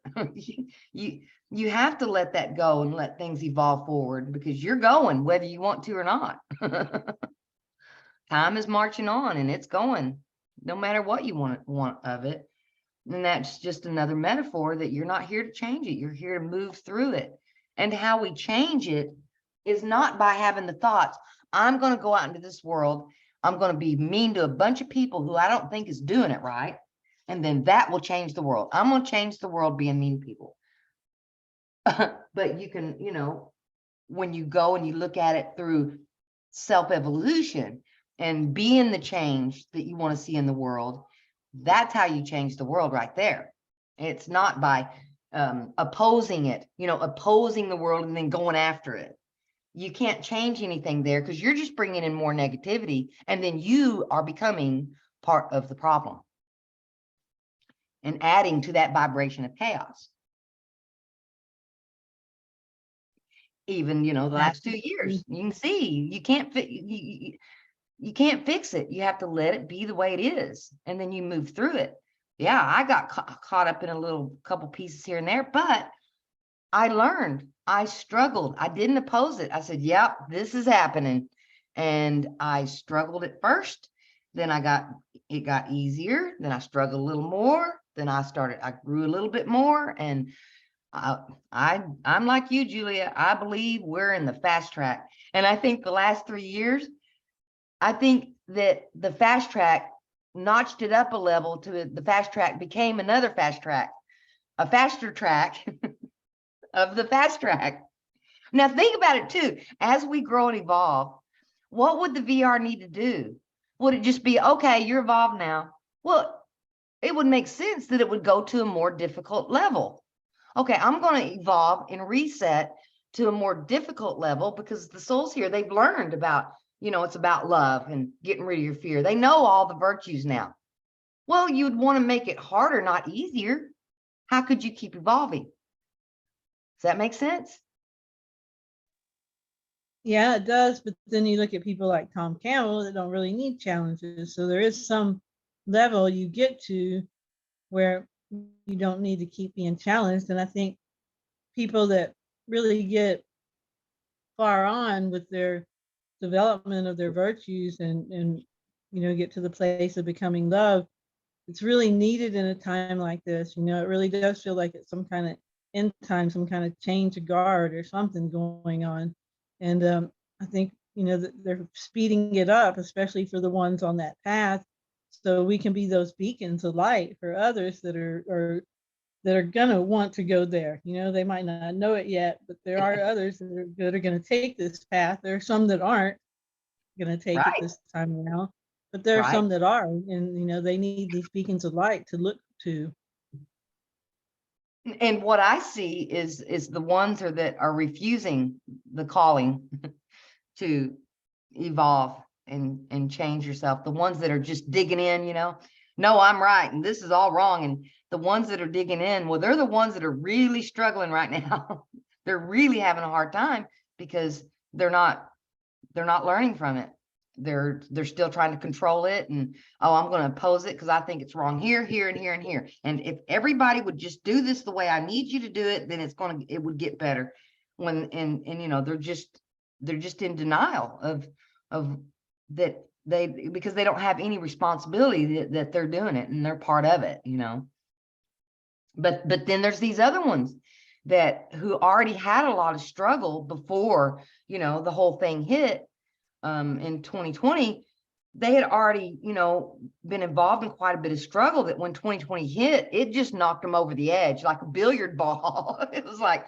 You have to let that go and let things evolve forward, because you're going whether you want to or not. Time is marching on and it's going no matter what you want of it. And that's just another metaphor that you're not here to change it. You're here to move through it. And how we change it is not by having the thoughts, I'm going to go out into this world, I'm going to be mean to a bunch of people who I don't think is doing it right, and then that will change the world. I'm going to change the world being mean to people. But you can, when you go and you look at it through self-evolution and being the change that you want to see in the world, that's how you change the world right there. It's not by opposing it, opposing the world and then going after it. You can't change anything there, because you're just bringing in more negativity, and then you are becoming part of the problem and adding to that vibration of chaos. Even, the last 2 years, you can see you can't you can't fix it. You have to let it be the way it is, and then you move through it. Yeah, I got caught up in a little couple pieces here and there, but I learned. I struggled. I didn't oppose it. I said, yep, this is happening. And I struggled at first. Then it got easier. Then I struggled a little more. Then I grew a little bit more. And I'm like you, Julia. I believe we're in the fast track. And I think the last 3 years, I think that the fast track notched it up a level to the fast track became another fast track, a faster track of the fast track. Now think about it too. As we grow and evolve, what would the VR need to do? Would it just be, okay, you're evolved now? Well, it would make sense that it would go to a more difficult level. Okay, I'm going to evolve and reset to a more difficult level, because the souls here, they've learned about, it's about love and getting rid of your fear. They know all the virtues now. Well, you'd want to make it harder, not easier. How could you keep evolving? Does that make sense? Yeah, it does. But then you look at people like Tom Campbell that don't really need challenges. So there is some level you get to where you don't need to keep being challenged. And I think people that really get far on with their development of their virtues and get to the place of becoming love, it's really needed in a time like this. It really does feel like it's some kind of end time, some kind of change of guard or something going on. And I think, that they're speeding it up, especially for the ones on that path, so we can be those beacons of light for others that are going to want to go there. They might not know it yet, but there are others that are going to take this path. There are some that aren't going to take it this time around, but there are some that are, and they need these beacons of light to look to. And what I see is the ones that are refusing the calling to evolve and change yourself. The ones that are just digging in, no, I'm right, and this is all wrong. And the ones that are digging in, well, they're the ones that are really struggling right now. They're really having a hard time because they're not learning from it. They're still trying to control it, and I'm going to oppose it because I think it's wrong here, here, and here, and here. And if everybody would just do this the way I need you to do it, then it would get better. They're just in denial of that, because they don't have any responsibility that they're doing it and they're part of it, But then there's these other ones who already had a lot of struggle before, the whole thing hit. In 2020, they had already, you know, been involved in quite a bit of struggle, that when 2020 hit, it just knocked them over the edge like a billiard ball. It was like,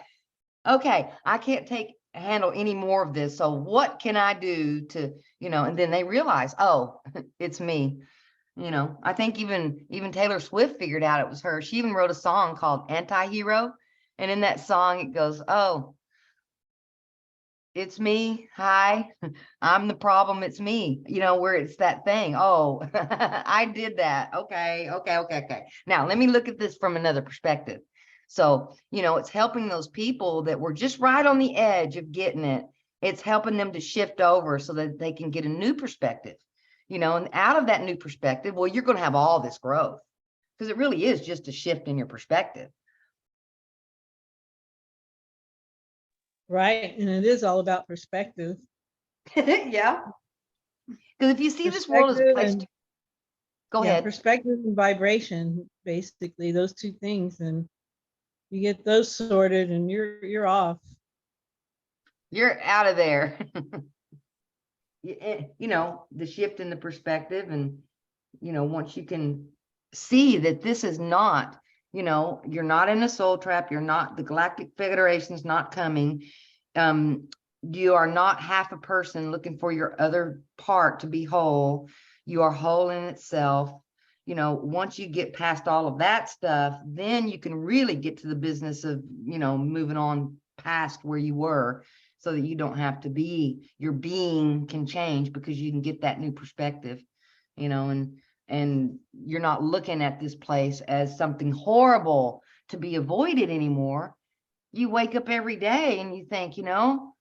okay, I can't handle any more of this. So what can I do to, you know, and then they realize, oh, it's me. You know, I think even Taylor Swift figured out it was her. She even wrote a song called Anti-Hero. And in that song, it goes, oh, it's me. Hi, I'm the problem. It's me. You know, where it's that thing. Oh, I did that. Okay. Now, let me look at this from another perspective. So, you know, it's helping those people that were just right on the edge of getting it. It's helping them to shift over so that they can get a new perspective, you know, and out of that new perspective, well, you're going to have all this growth, because it really is just a shift in your perspective. Right. And it is all about perspective. Yeah. Because if you see this world as a Perspective place and go yeah, ahead. perspective and vibration, basically those two things. And you get those sorted and you're off. You're out of there. You know, the shift in the perspective, and, you know, once you can see that this is not, you know, you're not in a soul trap, you're not, the Galactic Federation's not coming. You are not half a person looking for your other part to be whole. You are whole in itself. You know, once you get past all of that stuff, then you can really get to the business of, you know, moving on past where you were, so that you don't have to be, your being can change because you can get that new perspective, you know, and you're not looking at this place as something horrible to be avoided anymore. You wake up every day and you think, you know,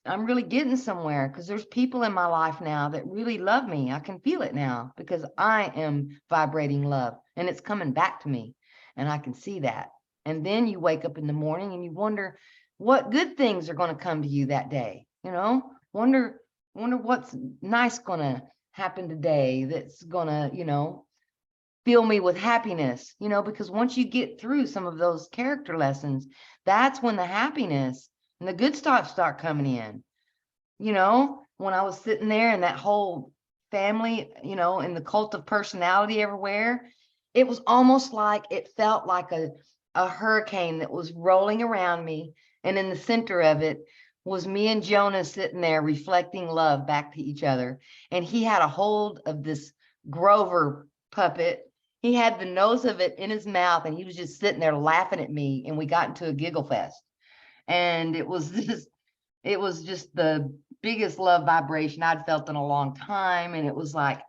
I'm really getting somewhere, because there's people in my life now that really love me. I can feel it now because I am vibrating love, and it's coming back to me, and I can see that. And then you wake up in the morning and you wonder what good things are going to come to you that day. You know, wonder what's nice going to happen today that's going to, you know, fill me with happiness, you know, because once you get through some of those character lessons, that's when the happiness and the good stuff start coming in. You know, when I was sitting there and that whole family, you know, in the cult of personality everywhere, it was almost like, it felt like a hurricane that was rolling around me. And in the center of it was me and Jonah sitting there reflecting love back to each other. And he had a hold of this Grover puppet. He had the nose of it in his mouth, and he was just sitting there laughing at me. And we got into a giggle fest. And it was just the biggest love vibration I'd felt in a long time. And it was like,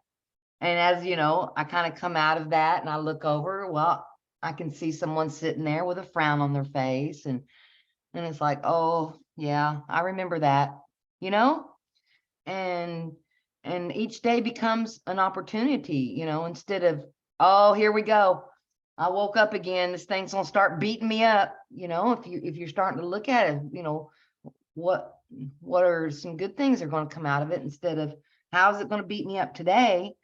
and as you know, I kind of come out of that and I look over, well, I can see someone sitting there with a frown on their face. And it's like, oh yeah, I remember that, you know, and each day becomes an opportunity, you know, instead of, oh, here we go, I woke up again, this thing's gonna start beating me up. You know, if you're starting to look at it, you know, what are some good things that are going to come out of it, instead of how's it going to beat me up today.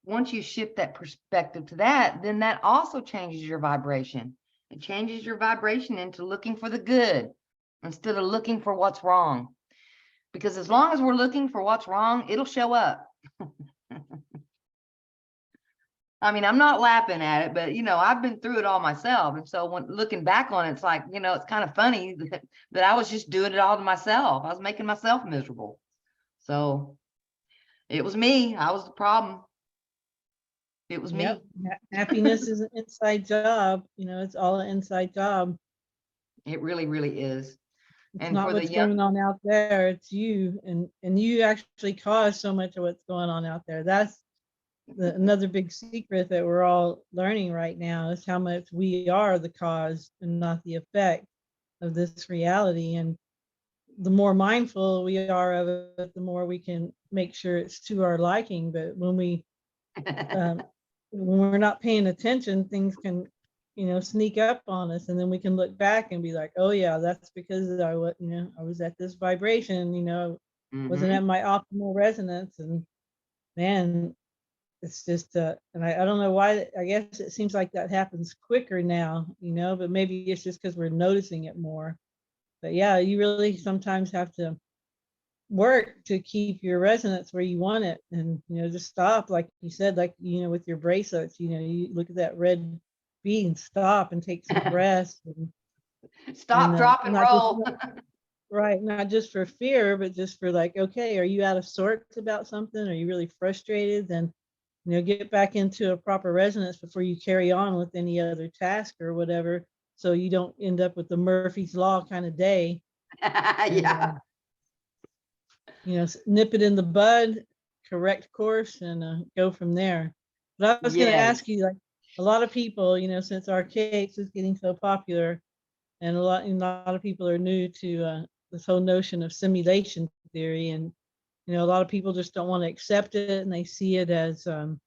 Once you shift that perspective to that, then that also changes your vibration. It changes your vibration into looking for the good instead of looking for what's wrong. Because as long as we're looking for what's wrong, it'll show up. I mean, I'm not laughing at it, but, you know, I've been through it all myself. And so when looking back on it, it's like, you know, it's kind of funny that I was just doing it all to myself. I was making myself miserable. So it was me. I was the problem. It was Yep. me. Happiness is an inside job. You know, it's all an inside job. It really, really is. It's And not for the what's young, going on out there. It's you, and you actually cause so much of what's going on out there. That's another big secret that we're all learning right now, is how much we are the cause and not the effect of this reality. And the more mindful we are of it, the more we can make sure it's to our liking. But um, when we're not paying attention, things can, you know, sneak up on us, and then we can look back and be like, oh yeah, that's because I was, you know, I was at this vibration, you know, wasn't at my optimal resonance. And man, it's just and I don't know why. I guess it seems like that happens quicker now, you know, but maybe it's just because we're noticing it more. But yeah, you really sometimes have to work to keep your resonance where you want it, and just stop, like you said, like with your bracelets, you look at that red bead and stop and take some breaths, and Stop, drop, and not just roll. right, not just for fear, but just for like, okay, are you out of sorts about something? Are you really frustrated? Then get back into a proper resonance before you carry on with any other task or whatever, so you don't end up with the Murphy's Law kind of day. And Yeah. nip it in the bud, correct course, and go from there. But I was going to Yes. ask you, like, a lot of people, since archaics is getting so popular, and a lot of people are new to this whole notion of simulation theory, and a lot of people just don't want to accept it, and they see it as kind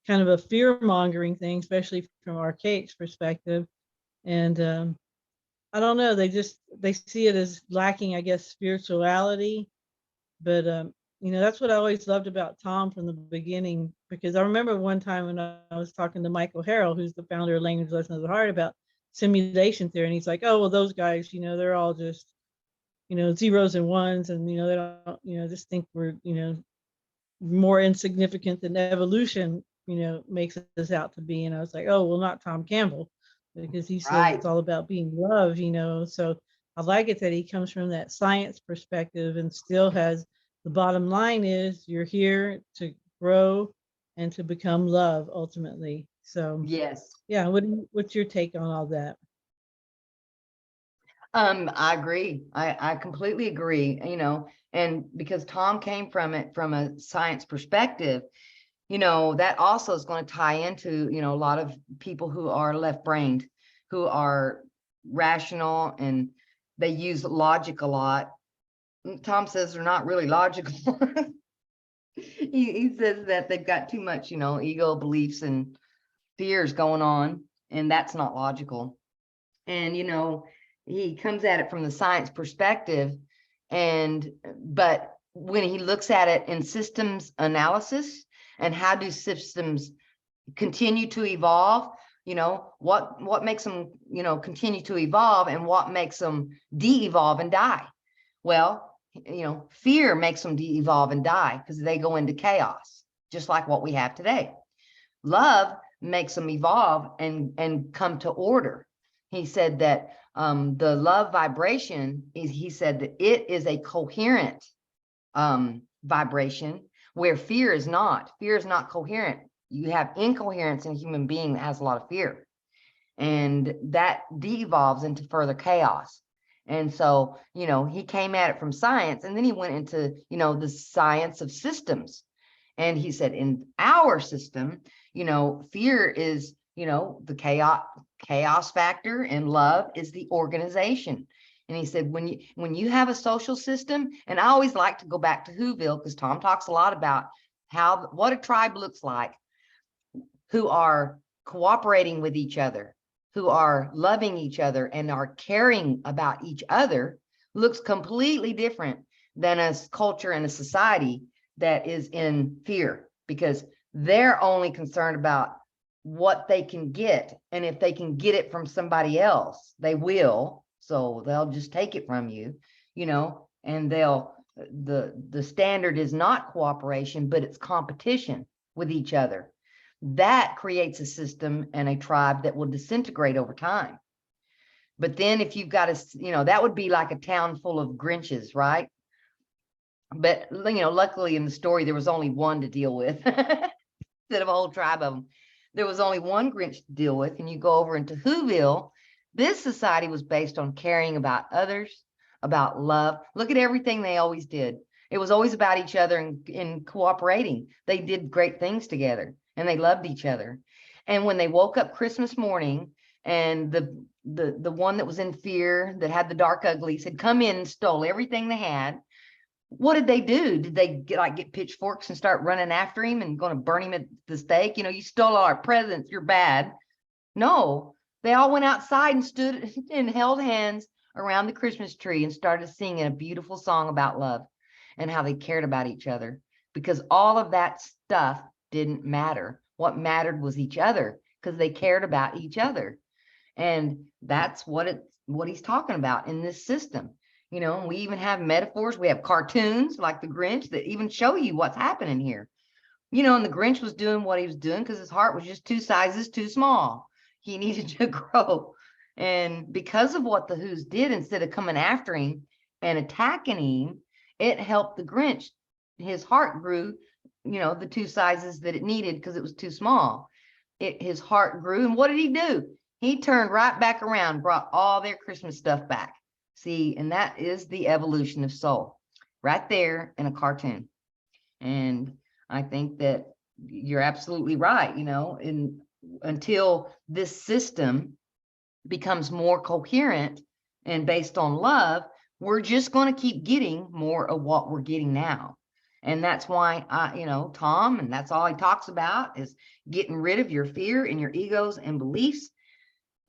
of a fear mongering thing, especially from archaics perspective. And I don't know, they see it as lacking, I guess, spirituality. But that's what I always loved about Tom from the beginning, because I remember one time when I was talking to Michael Harrell, who's the founder of Language Lessons of the Heart, about simulation theory, and he's like, oh well, those guys, they're all just zeros and ones, and they don't just think we're more insignificant than evolution makes us out to be. And I was like, oh well, not Tom Campbell, because he says Right. it's all about being love. So I like it that he comes from that science perspective and still has the bottom line is you're here to grow and to become love ultimately. So Yes. yeah, what's your take on all that? I agree. I completely agree, and because Tom came from it from a science perspective, that also is going to tie into, a lot of people who are left-brained, who are rational, and they use logic a lot. Tom says they're not really logical. He says that they've got too much, ego, beliefs, and fears going on, and that's not logical. And, he comes at it from the science perspective, but when he looks at it in systems analysis, and how do systems continue to evolve, what makes them, continue to evolve, and what makes them de-evolve and die? Well, fear makes them de-evolve and die because they go into chaos, just like what we have today. Love makes them evolve and come to order. He said that the love vibration he said that it is a coherent vibration, where fear is not. Fear is not coherent. You have incoherence in a human being that has a lot of fear, and that devolves into further chaos. And so, he came at it from science, and then he went into, the science of systems. And he said, in our system, fear is, the chaos factor, and love is the organization. And he said, when you have a social system, and I always like to go back to Whoville, because Tom talks a lot about what a tribe looks like, who are cooperating with each other, who are loving each other, and are caring about each other, looks completely different than a culture and a society that is in fear, because they're only concerned about what they can get. And if they can get it from somebody else, they will. So they'll just take it from you, and the standard is not cooperation, but it's competition with each other. That creates a system and a tribe that will disintegrate over time. But then if you've got that would be like a town full of Grinches, right? But, luckily in the story, there was only one to deal with instead of a whole tribe of them. There was only one Grinch to deal with. And you go over into Whoville, this society was based on caring about others, about love. Look at everything they always did. It was always about each other and cooperating. They did great things together, and they loved each other. And when they woke up Christmas morning, and the one that was in fear, that had the dark uglies, had come in and stole everything they had, what did they do? Did they get pitchforks and start running after him and going to burn him at the stake? You stole all our presents, you're bad. No, they all went outside and stood and held hands around the Christmas tree and started singing a beautiful song about love and how they cared about each other, because all of that stuff didn't matter. What mattered was each other, because they cared about each other. And that's what he's talking about in this system. You know, and we even have metaphors. We have cartoons like the Grinch that even show you what's happening here. You know, and the Grinch was doing what he was doing because his heart was just 2 sizes too small. He needed to grow. And because of what the Who's did, instead of coming after him and attacking him, it helped the Grinch. His heart grew, you know, the 2 sizes that it needed because it was too small. His heart grew. And what did he do? He turned right back around, brought all their Christmas stuff back. See, and that is the evolution of soul right there in a cartoon. And I think that you're absolutely right, you know, until this system becomes more coherent and based on love, we're just going to keep getting more of what we're getting now. And that's why you know, Tom, and that's all he talks about is getting rid of your fear and your egos and beliefs.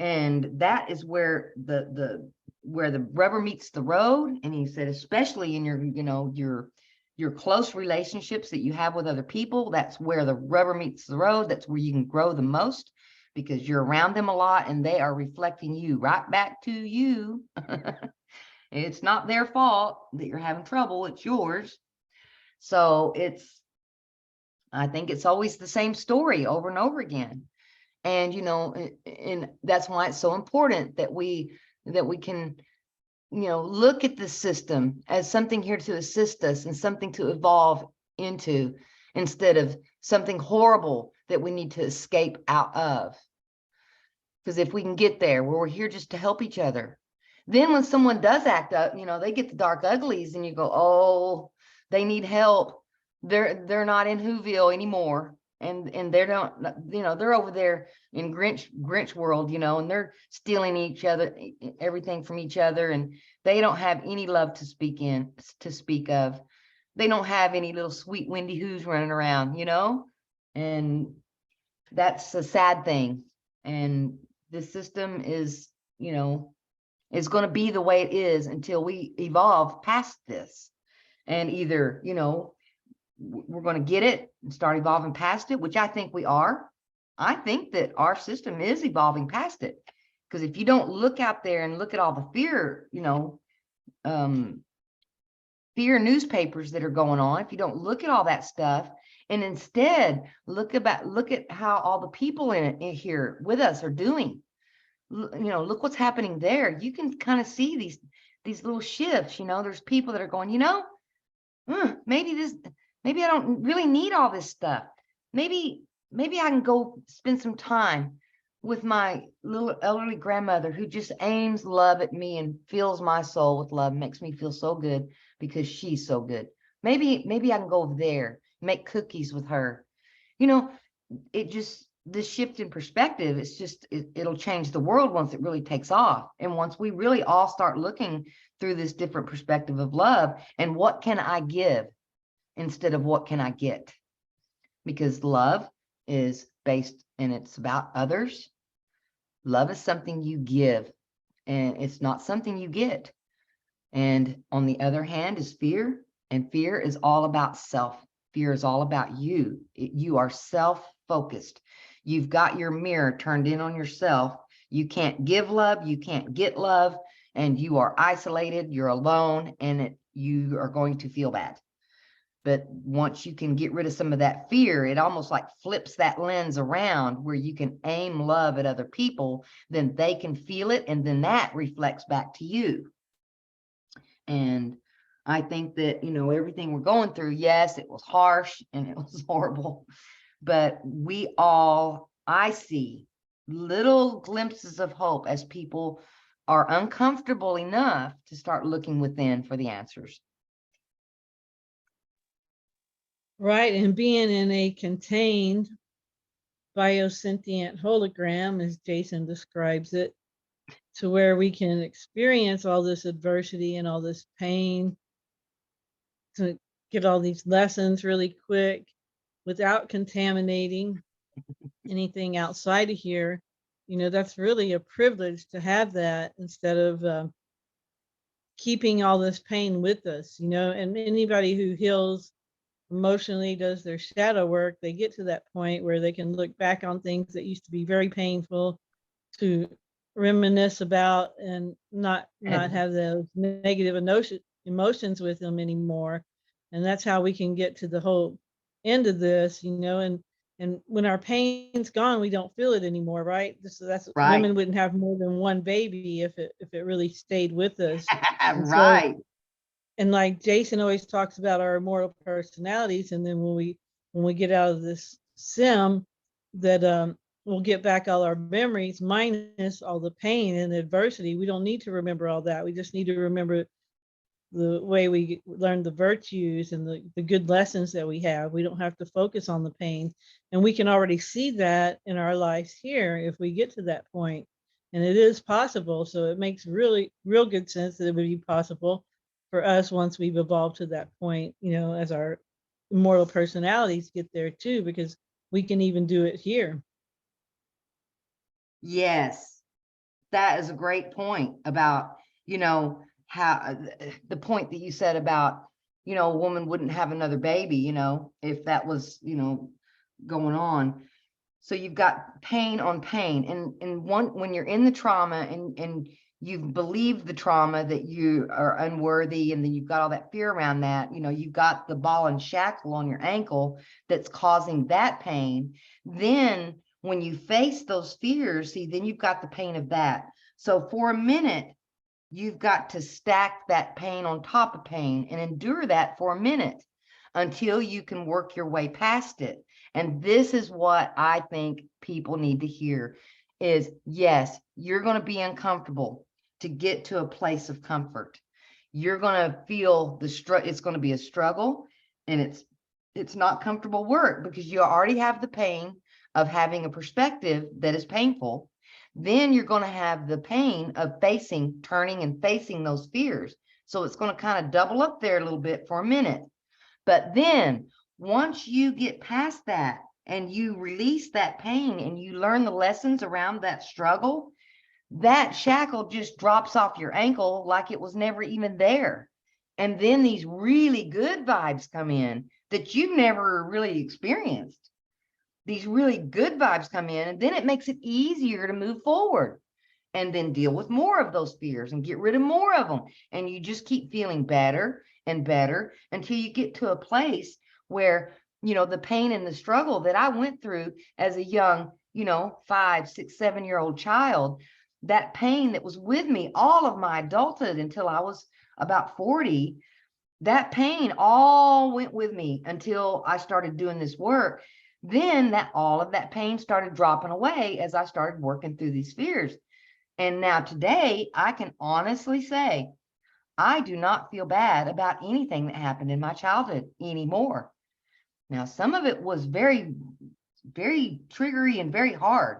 And that is where the rubber meets the road. And he said, especially in your, you know, your close relationships that you have with other people, that's where the rubber meets the road. That's where you can grow the most, because you're around them a lot and they are reflecting you right back to you. It's not their fault that you're having trouble, it's yours. So I think it's always the same story over and over again. And, you know, and that's why it's so important that we can, you know, look at the system as something here to assist us and something to evolve into, instead of something horrible that we need to escape out of. Because if we can get there where we're here just to help each other, then when someone does act up, you know, they get the dark uglies and you go, oh, they need help. They're not in Whoville anymore. And they don't, you know, they're over there in Grinch world, you know, and they're stealing each other, everything from each other. And they don't have any love to speak of. They don't have any little sweet Wendy Who's running around, you know, and that's a sad thing. And the system is, you know, is going to be the way it is until we evolve past this. And either, you know, we're going to get it and start evolving past it, which I think we are. I think that our system is evolving past it, because if you don't look out there and look at all the fear, you know, fear newspapers that are going on, if you don't look at all that stuff and instead look at how all the people in here with us are doing, you know, look what's happening there. You can kind of see these little shifts. You know, there's people that are going, you know, maybe I don't really need all this stuff. Maybe I can go spend some time with my little elderly grandmother who just aims love at me and fills my soul with love, makes me feel so good because she's so good. Maybe I can go over there, make cookies with her. You know, this shift in perspective, it's just, it'll change the world once it really takes off. And once we really all start looking through this different perspective of love and what can I give instead of what can I get? Because love is based and it's about others. Love is something you give and it's not something you get. And on the other hand is fear, and fear is all about self. Fear is all about you. You are self-focused. You've got your mirror turned in on yourself. You can't give love, you can't get love, and you are isolated, you're alone, and you are going to feel bad. But once you can get rid of some of that fear, it almost like flips that lens around where you can aim love at other people, then they can feel it, and then that reflects back to you. And I think that, you know, everything we're going through, yes, it was harsh and it was horrible, but I see little glimpses of hope as people are uncomfortable enough to start looking within for the answers. Right, and being in a contained biosentient hologram, as Jason describes it, to where we can experience all this adversity and all this pain, to get all these lessons really quick without contaminating anything outside of here. You know, that's really a privilege to have that, instead of keeping all this pain with us, you know. And anybody who heals emotionally, does their shadow work, they get to that point where they can look back on things that used to be very painful to reminisce about and not have those negative emotions with them anymore. And that's how we can get to the whole end of this, and when our pain's gone, we don't feel it anymore, right? That's Right. women wouldn't have more than one baby if it really stayed with us. And so, Right. and like Jason always talks about our immortal personalities, and then when we get out of this sim, that we'll get back all our memories minus all the pain and adversity. We don't need to remember all that. We just need to remember the way we learn the virtues and the good lessons that we have. We don't have to focus on the pain. And we can already see that in our lives here if we get to that point. And it is possible. So it makes really, real good sense that it would be possible for us once we've evolved to that point, as our immortal personalities get there too, because we can even do it here. Yes. That is a great point about, how the point that you said about, a woman wouldn't have another baby, if that was, going on. So you've got pain on pain. And when you're in the trauma and you've believed the trauma that you are unworthy, and then you've got all that fear around that, you've got the ball and shackle on your ankle that's causing that pain. Then when you face those fears, see, then you've got the pain of that. So for a minute, you've got to stack that pain on top of pain and endure that for a minute until you can work your way past it. And this is what I think people need to hear is, yes, you're going to be uncomfortable to get to a place of comfort. You're going to feel it's going to be a struggle, and it's not comfortable work because you already have the pain of having a perspective that is painful. Then you're going to have the pain of turning and facing those fears. So it's going to kind of double up there a little bit for a minute. But then once you get past that and you release that pain and you learn the lessons around that struggle, that shackle just drops off your ankle like it was never even there. And then these really good vibes come in that you've never really experienced. These really good vibes come in, and then it makes it easier to move forward and then deal with more of those fears and get rid of more of them. And you just keep feeling better and better until you get to a place where, the pain and the struggle that I went through as a young, 5, 6, 7-year-old child, that pain that was with me all of my adulthood until I was about 40, that pain all went with me until I started doing this work. Then all of that pain started dropping away as I started working through these fears. And now today, I can honestly say, I do not feel bad about anything that happened in my childhood anymore. Now, some of it was very, very triggery and very hard.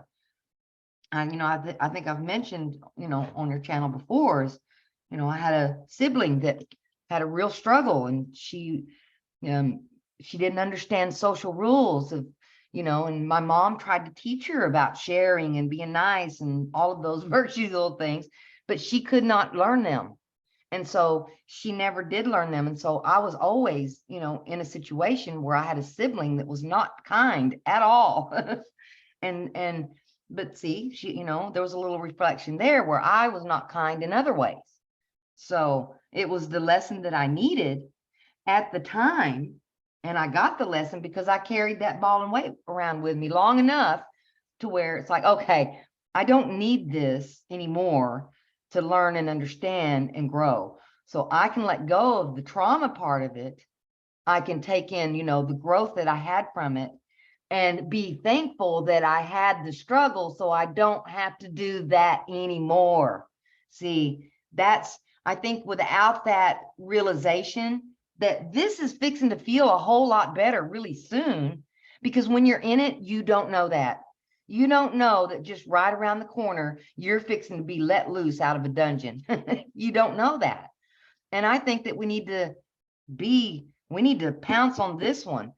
And, I think I've mentioned, on your channel before is, I had a sibling that had a real struggle, and she didn't understand social rules of, and my mom tried to teach her about sharing and being nice and all of those virtues, little things, but she could not learn them. And so she never did learn them. And so I was always, in a situation where I had a sibling that was not kind at all. But see, she, there was a little reflection there where I was not kind in other ways. So it was the lesson that I needed at the time. And I got the lesson because I carried that ball and weight around with me long enough to where it's like, okay, I don't need this anymore to learn and understand and grow. So I can let go of the trauma part of it. I can take in, the growth that I had from it and be thankful that I had the struggle so I don't have to do that anymore. See, I think without that realization that this is fixing to feel a whole lot better really soon, because when you're in it, you don't know that. You don't know that just right around the corner, you're fixing to be let loose out of a dungeon. You don't know that. And I think that we need to pounce on this one.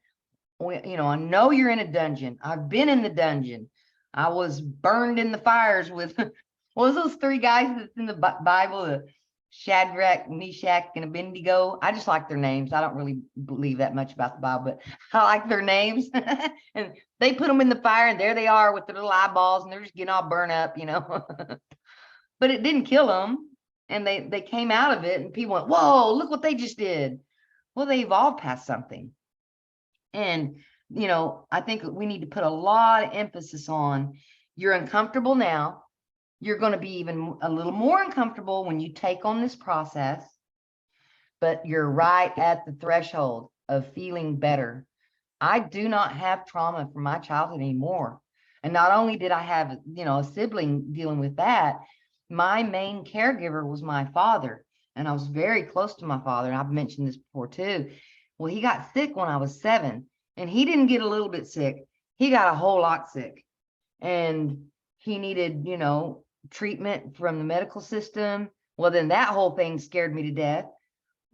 I know you're in a dungeon. I've been in the dungeon. I was burned in the fires with, what was those 3 guys that's in the Bible? Shadrach, Meshach, and Abednego. I just like their names. I don't really believe that much about the Bible, but I like their names. And they put them in the fire, and there they are with their little eyeballs, and they're just getting all burned up, but it didn't kill them. And they came out of it, and people went, whoa, look what they just did. Well, they evolved past something. And, I think we need to put a lot of emphasis on, you're uncomfortable now. You're going to be even a little more uncomfortable when you take on this process, but you're right at the threshold of feeling better. I do not have trauma from my childhood anymore. And not only did I have, a sibling dealing with that, my main caregiver was my father. And I was very close to my father. And I've mentioned this before too. Well, he got sick when I was 7, and he didn't get a little bit sick. He got a whole lot sick, and he needed, treatment from the medical system. Well, then that whole thing scared me to death.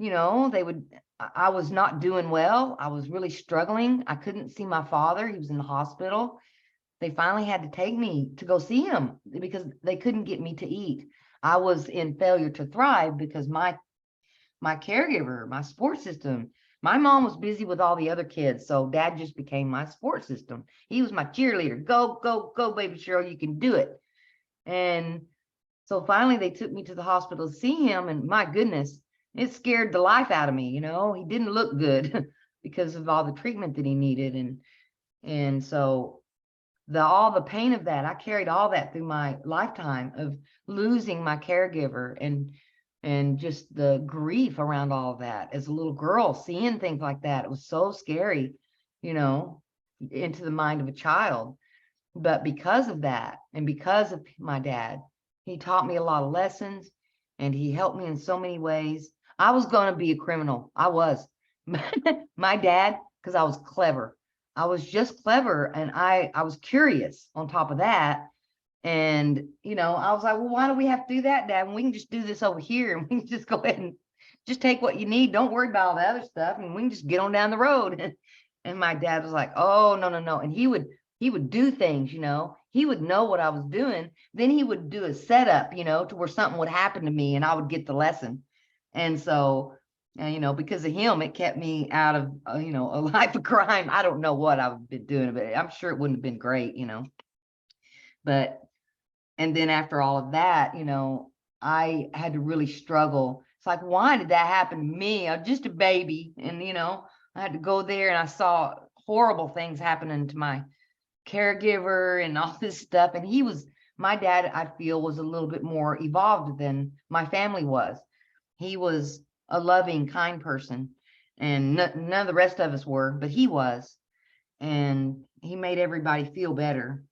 I was not doing well. I was really struggling. I couldn't see my father. He was in the hospital. They finally had to take me to go see him because they couldn't get me to eat. I was in failure to thrive because my caregiver, my support system, my mom was busy with all the other kids. So dad just became my support system. He was my cheerleader. Go, go, go, baby Cheryl, you can do it. And so finally they took me to the hospital to see him. And my goodness, it scared the life out of me. He didn't look good because of all the treatment that he needed. And so all the pain of that, I carried all that through my lifetime of losing my caregiver, and just the grief around all of that as a little girl, seeing things like that. It was so scary, into the mind of a child. But because of that, and because of my dad, he taught me a lot of lessons, and he helped me in so many ways. I was going to be a criminal. I was. My dad, because I was clever. I was just clever, and I was curious on top of that. And, I was like, well, why do we have to do that, Dad? And we can just do this over here, and we can just go ahead and just take what you need. Don't worry about all the other stuff, and we can just get on down the road. And my dad was like, oh, no, no, no. And he would do things, he would know what I was doing. Then he would do a setup, to where something would happen to me and I would get the lesson. And so, because of him, it kept me out of, a life of crime. I don't know what I would have been doing, but I'm sure it wouldn't have been great, But, and then after all of that, I had to really struggle. It's like, why did that happen to me? I was just a baby. And, I had to go there, and I saw horrible things happening to my caregiver and all this stuff. And my dad, I feel, was a little bit more evolved than my family was. He was a loving, kind person, and none of the rest of us were, but he was. And he made everybody feel better.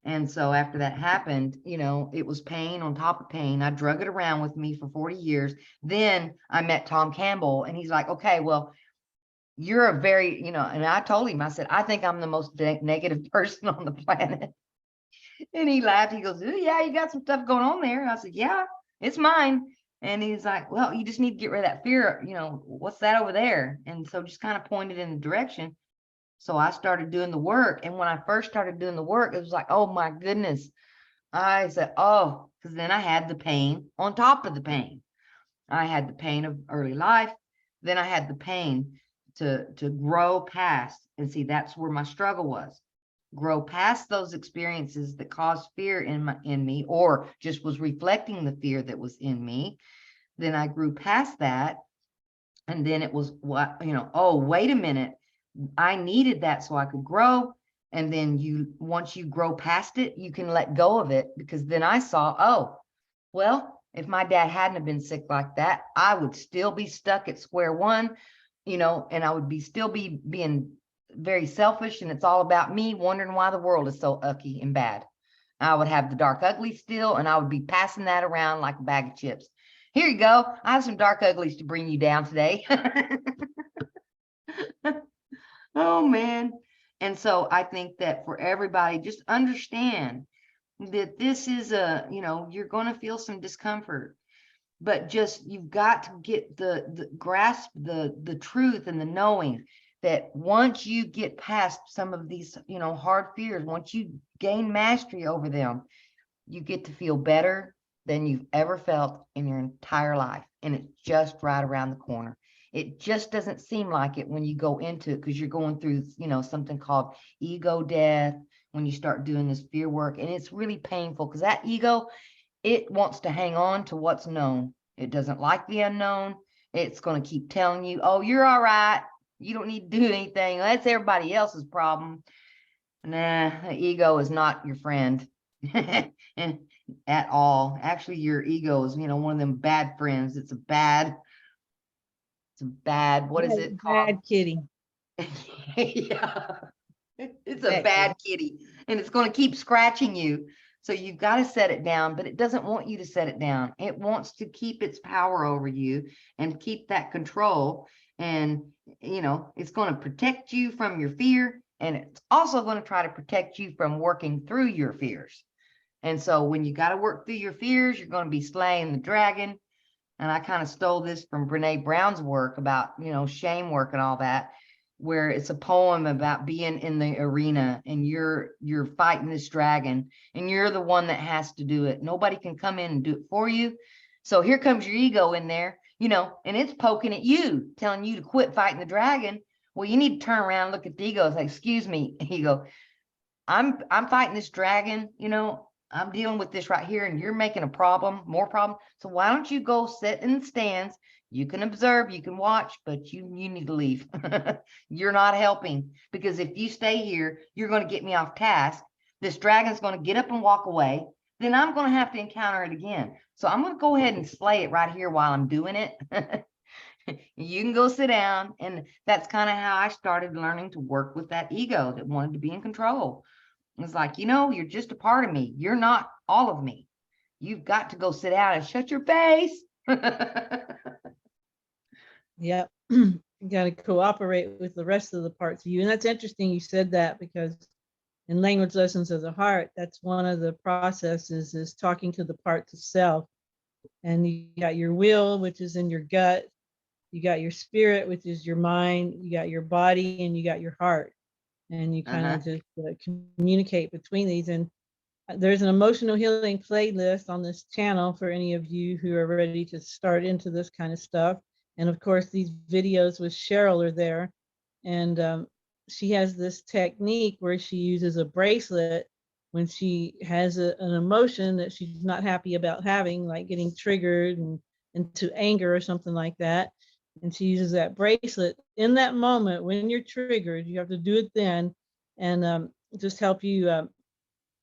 And so after that happened, it was pain on top of pain. I drug it around with me for 40 years. Then I met Tom Campbell, and he's like, okay, well, you're a very, and I told him, I said, I think I'm the most negative person on the planet. And he laughed. He goes, yeah, you got some stuff going on there. And I said, yeah, it's mine. And he's like, well, you just need to get rid of that fear. What's that over there? And so just kind of pointed in the direction. So I started doing the work. And when I first started doing the work, it was like, oh my goodness. I said, oh, because then I had the pain on top of the pain. I had the pain of early life. Then I had the pain to grow past. And see, that's where my struggle was. Grow past those experiences that caused fear in me, or just was reflecting the fear that was in me. Then I grew past that. And then it was what, oh, wait a minute. I needed that so I could grow. And then once you grow past it, you can let go of it. Because then I saw, oh, well, if my dad hadn't have been sick like that, I would still be stuck at square one, and I would still be being very selfish, and it's all about me, wondering why the world is so ucky and bad. I would have the dark ugly still, and I would be passing that around like a bag of chips. Here you go. I have some dark uglies to bring you down today. Oh, man. And so I think that for everybody, just understand that this is you're going to feel some discomfort, but just, you've got to get the grasp the truth and the knowing that once you get past some of these, hard fears, once you gain mastery over them, you get to feel better than you've ever felt in your entire life. And it's just right around the corner. It just doesn't seem like it when you go into it, because you're going through, something called ego death when you start doing this fear work. And it's really painful, because that ego, it wants to hang on to what's known. It doesn't like the unknown. It's going to keep telling you, oh, you're all right. You don't need to do anything. That's everybody else's problem. Nah, the ego is not your friend at all. Actually, your ego is, one of them bad friends. It's a bad, what is it called? Bad kitty. Yeah. It's a Bad bad kitty, and it's going to keep scratching you. So you've got to set it down, but it doesn't want you to set it down. It wants to keep its power over you and keep that control. And, it's going to protect you from your fear. And it's also going to try to protect you from working through your fears. And so when you got to work through your fears, you're going to be slaying the dragon. And I kind of stole this from Brene Brown's work about, shame work and all that, where it's a poem about being in the arena and you're fighting this dragon and you're the one that has to do it. Nobody can come in and do it for you. So here comes your ego in there, and it's poking at you, telling you to quit fighting the dragon. Well, you need to turn around and look at the ego and say, excuse me, ego, I'm fighting this dragon, I'm dealing with this right here, and you're making a problem, more problem. So why don't you go sit in the stands? You can observe, you can watch, but you need to leave. You're not helping, because if you stay here, you're going to get me off task. This dragon's going to get up and walk away. Then I'm going to have to encounter it again. So I'm going to go ahead and slay it right here while I'm doing it. You can go sit down. And that's kind of how I started learning to work with that ego that wanted to be in control. It's like, you're just a part of me. You're not all of me. You've got to go sit down and shut your face. Yep. You got to cooperate with the rest of the parts of you. And that's interesting you said that, because in language lessons of the heart, that's one of the processes, is talking to the parts of self. And you got your will, which is in your gut. You got your spirit, which is your mind. You got your body, and you got your heart. And you kind of just communicate between these. And there's an emotional healing playlist on this channel for any of you who are ready to start into this kind of stuff. And of course, these videos with Cheryl are there. And she has this technique where she uses a bracelet when she has an emotion that she's not happy about having, like getting triggered and into anger or something like that. And she uses that bracelet in that moment when you're triggered. You have to do it then, and just help you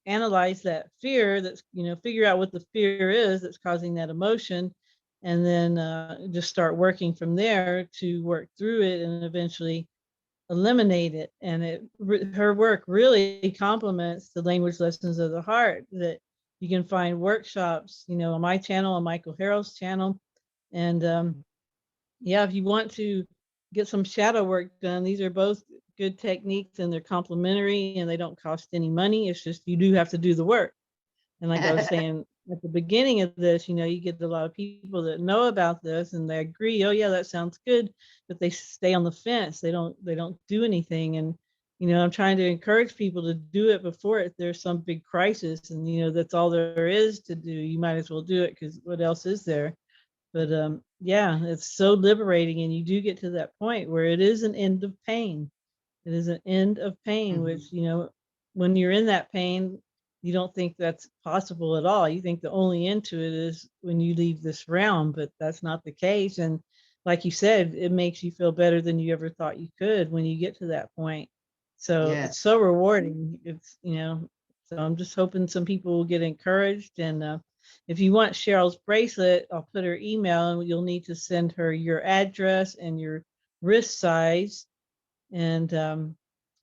analyze that fear. That's, figure out what the fear is that's causing that emotion, and then just start working from there to work through it and eventually eliminate it. And her work really complements the language lessons of the heart that you can find workshops, on my channel, on Michael Harrell's channel. And yeah, if you want to get some shadow work done, these are both good techniques, and they're complementary, and they don't cost any money. It's just you do have to do the work. And like I was saying at the beginning of this, you get a lot of people that know about this and they agree, oh yeah, that sounds good, but they stay on the fence. They don't do anything. And I'm trying to encourage people to do it before there's some big crisis, and that's all there is to do. You might as well do it, because what else is there? But yeah, it's so liberating, and you do get to that point where it is an end of pain. It is an end of pain, which, when you're in that pain, you don't think that's possible at all. You think the only end to it is when you leave this realm, but that's not the case. And like you said, it makes you feel better than you ever thought you could when you get to that point. So it's so rewarding. So I'm just hoping some people will get encouraged. And if you want Cheryl's bracelet, I'll put her email, and you'll need to send her your address and your wrist size. And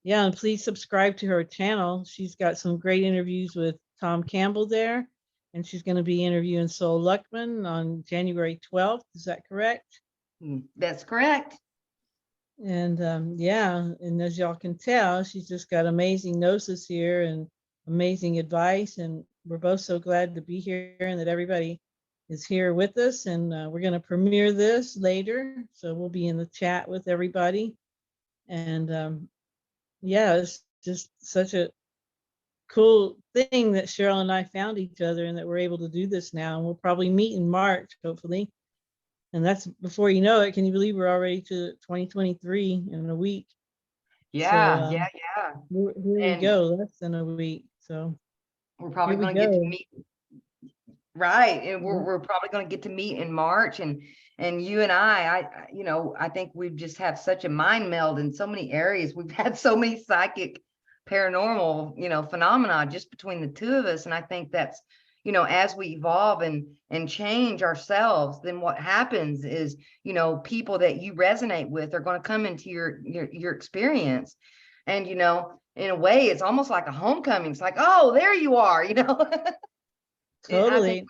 yeah, and please subscribe to her channel. She's got some great interviews with Tom Campbell there, and she's going to be interviewing Sol Luckman on January 12th. Is that correct? That's correct. And yeah, and as y'all can tell, she's just got amazing gnosis here and amazing advice. And we're both so glad to be here, and that everybody is here with us. And we're going to premiere this later, so we'll be in the chat with everybody. And yeah, it's just such a cool thing that Cheryl and I found each other, and that we're able to do this now. And we'll probably meet in March, hopefully. And that's before you know it. Can you believe we're already to 2023 in a week? Yeah, So, yeah. Here we go, less than a week. So we're probably going to get to meet. Right. And Mhm. we're probably going to get to meet in March, and you and I think we just have such a mind meld in so many areas. We've had so many psychic paranormal, phenomena just between the two of us. And I think that's, as we evolve and change ourselves, then what happens is, people that you resonate with are going to come into your experience. And, in a way, it's almost like a homecoming. It's like, oh, there you are. I think Totally.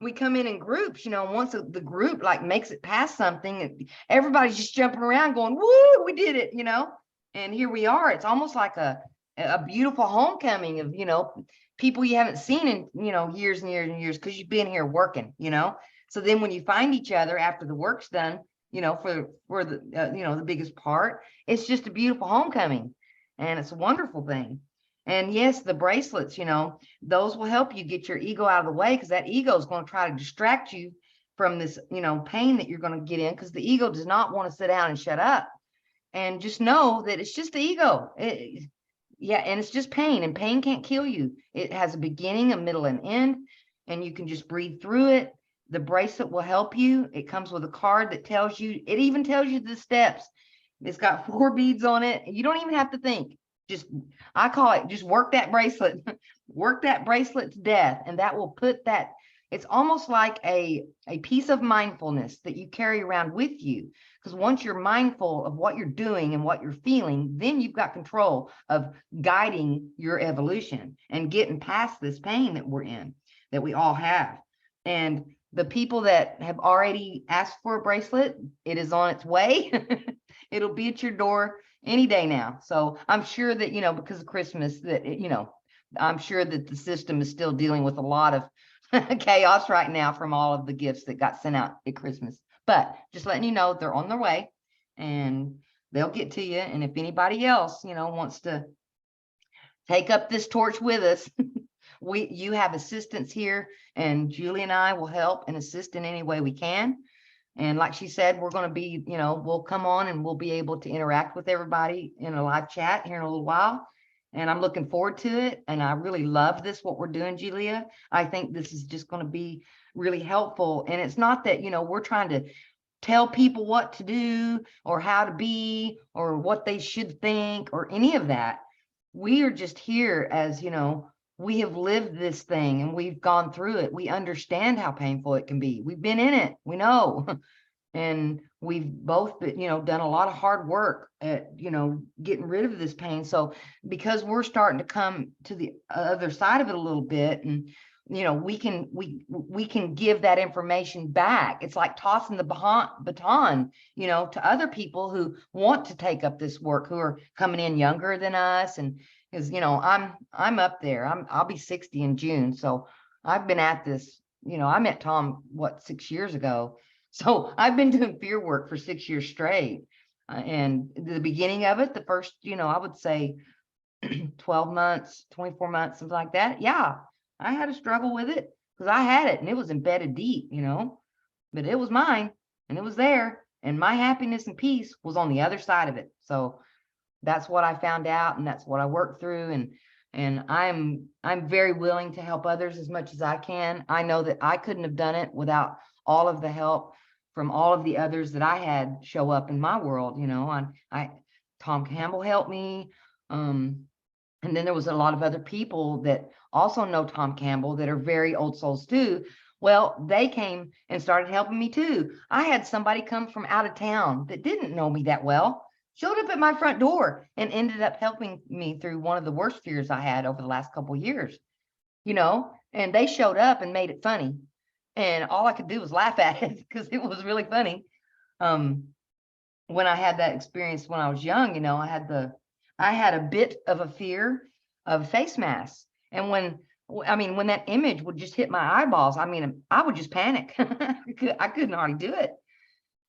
we come in groups, once the group like makes it past something, everybody's just jumping around going, woo, we did it. And here we are. It's almost like a beautiful homecoming of, people you haven't seen in, years and years and years, because you've been here working. So then when you find each other after the work's done, for the, the biggest part, it's just a beautiful homecoming, and it's a wonderful thing. And yes, the bracelets, those will help you get your ego out of the way, because that ego is going to try to distract you from this, pain that you're going to get in, because the ego does not want to sit down and shut up. And just know that it's just the ego. Yeah, and it's just pain, and pain can't kill you. It has a beginning, a middle, and end, and you can just breathe through it. The bracelet will help you. It comes with a card that tells you, it even tells you the steps. It's got 4 beads on it. You don't even have to think. Just, I call it, just work that bracelet, work that bracelet to death. And that will put that, it's almost like a piece of mindfulness that you carry around with you. Because once you're mindful of what you're doing and what you're feeling, then you've got control of guiding your evolution and getting past this pain that we're in, that we all have. And the people that have already asked for a bracelet, it is on its way. It'll be at your door any day now. So I'm sure that, because of Christmas, that, I'm sure that the system is still dealing with a lot of chaos right now from all of the gifts that got sent out at Christmas. But just letting you know, they're on their way and they'll get to you. And if anybody else, wants to take up this torch with us, you have assistance here, and Julie and I will help and assist in any way we can. And like she said, we're going to be, we'll come on and we'll be able to interact with everybody in a live chat here in a little while. And I'm looking forward to it. And I really love this, what we're doing, Julia. I think this is just going to be really helpful. And it's not that, we're trying to tell people what to do or how to be or what they should think or any of that. We are just here as, we have lived this thing and we've gone through it. We understand how painful it can be. We've been in it. We know. And we've both been, done a lot of hard work at, getting rid of this pain. So because we're starting to come to the other side of it a little bit, and, we can give that information back. It's like tossing the baton, to other people who want to take up this work, who are coming in younger than us. And because, I'm up there, I'll be 60 in June. So I've been at this, I met Tom, 6 years ago. So I've been doing fear work for 6 years straight. And the beginning of it, the first, I would say 12 months, 24 months, something like that. Yeah, I had a struggle with it because I had it and it was embedded deep, but it was mine and it was there. And my happiness and peace was on the other side of it. So that's what I found out, and that's what I worked through. And I'm very willing to help others as much as I can. I know that I couldn't have done it without all of the help from all of the others that I had show up in my world. Tom Campbell helped me. And then there was a lot of other people that also know Tom Campbell that are very old souls too. Well, they came and started helping me too. I had somebody come from out of town that didn't know me that well, showed up at my front door and ended up helping me through one of the worst fears I had over the last couple of years, and they showed up and made it funny. And all I could do was laugh at it because it was really funny. When I had that experience when I was young, I had a bit of a fear of face masks. And when that image would just hit my eyeballs, I would just panic. I couldn't hardly do it.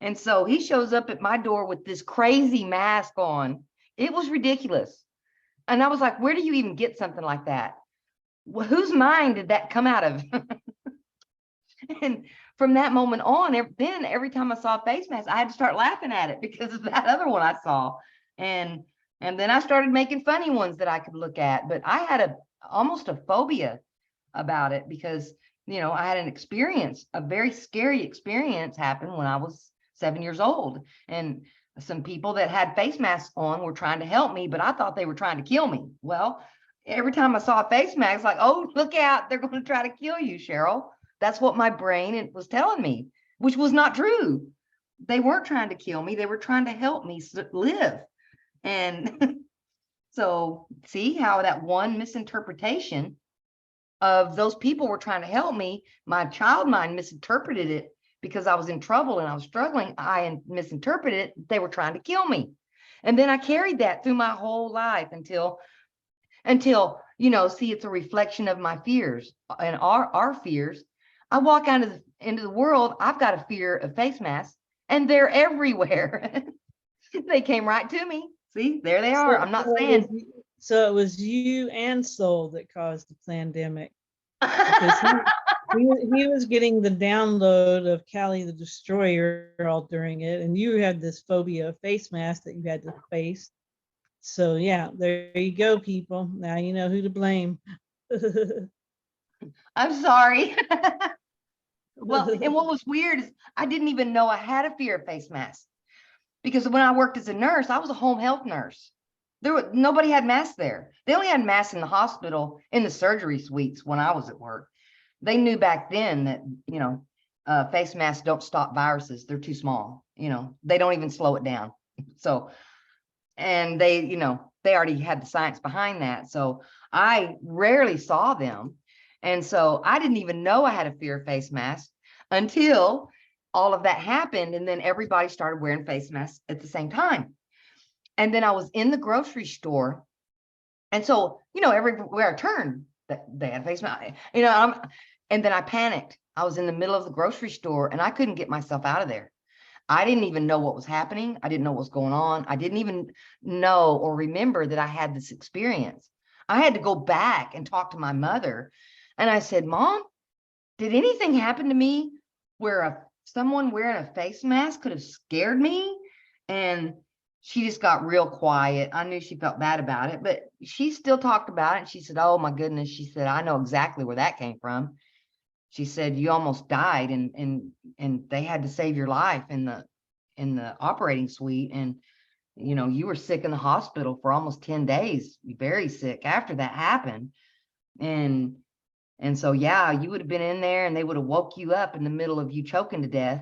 And so he shows up at my door with this crazy mask on. It was ridiculous. And I was like, where do you even get something like that? Well, whose mind did that come out of? And from that moment on, then every time I saw a face mask, I had to start laughing at it because of that other one I saw. And then I started making funny ones that I could look at. But I had almost a phobia about it because, I had an experience, a very scary experience happen when I was 7 years old. And some people that had face masks on were trying to help me, but I thought they were trying to kill me. Well, every time I saw a face mask, like, oh, look out, they're going to try to kill you, Cheryl. That's what my brain was telling me, which was not true. They weren't trying to kill me. They were trying to help me live. And so see how that one misinterpretation of those people were trying to help me, my child mind misinterpreted it because I was in trouble and I was struggling. I misinterpreted it. They were trying to kill me. And then I carried that through my whole life until, see, it's a reflection of my fears and our fears. I walk out into the world, I've got a fear of face masks, and they're everywhere. They came right to me. See, there they are. I'm not saying. So it was you and Soul that caused the pandemic. Because he was getting the download of Callie the Destroyer all during it, and you had this phobia of face masks that you had to face. So yeah, there you go, people. Now you know who to blame. I'm sorry. Well, and what was weird is I didn't even know I had a fear of face masks, because when I worked as a nurse, I was a home health nurse. Nobody had masks there. They only had masks in the hospital, in the surgery suites when I was at work. They knew back then that, face masks don't stop viruses. They're too small. They don't even slow it down. So, and they already had the science behind that. So I rarely saw them. And so I didn't even know I had a fear of face masks until all of that happened. And then everybody started wearing face masks at the same time. And then I was in the grocery store. And so, everywhere I turned, they had face masks, and then I panicked. I was in the middle of the grocery store and I couldn't get myself out of there. I didn't even know what was happening. I didn't know what was going on. I didn't even know or remember that I had this experience. I had to go back and talk to my mother. And I said, Mom, did anything happen to me where someone wearing a face mask could have scared me? And she just got real quiet. I knew she felt bad about it, but she still talked about it. And she said, oh my goodness. She said, I know exactly where that came from. She said, you almost died and they had to save your life in the operating suite. And, you were sick in the hospital for almost 10 days, very sick after that happened. And so, yeah, you would have been in there and they would have woke you up in the middle of you choking to death.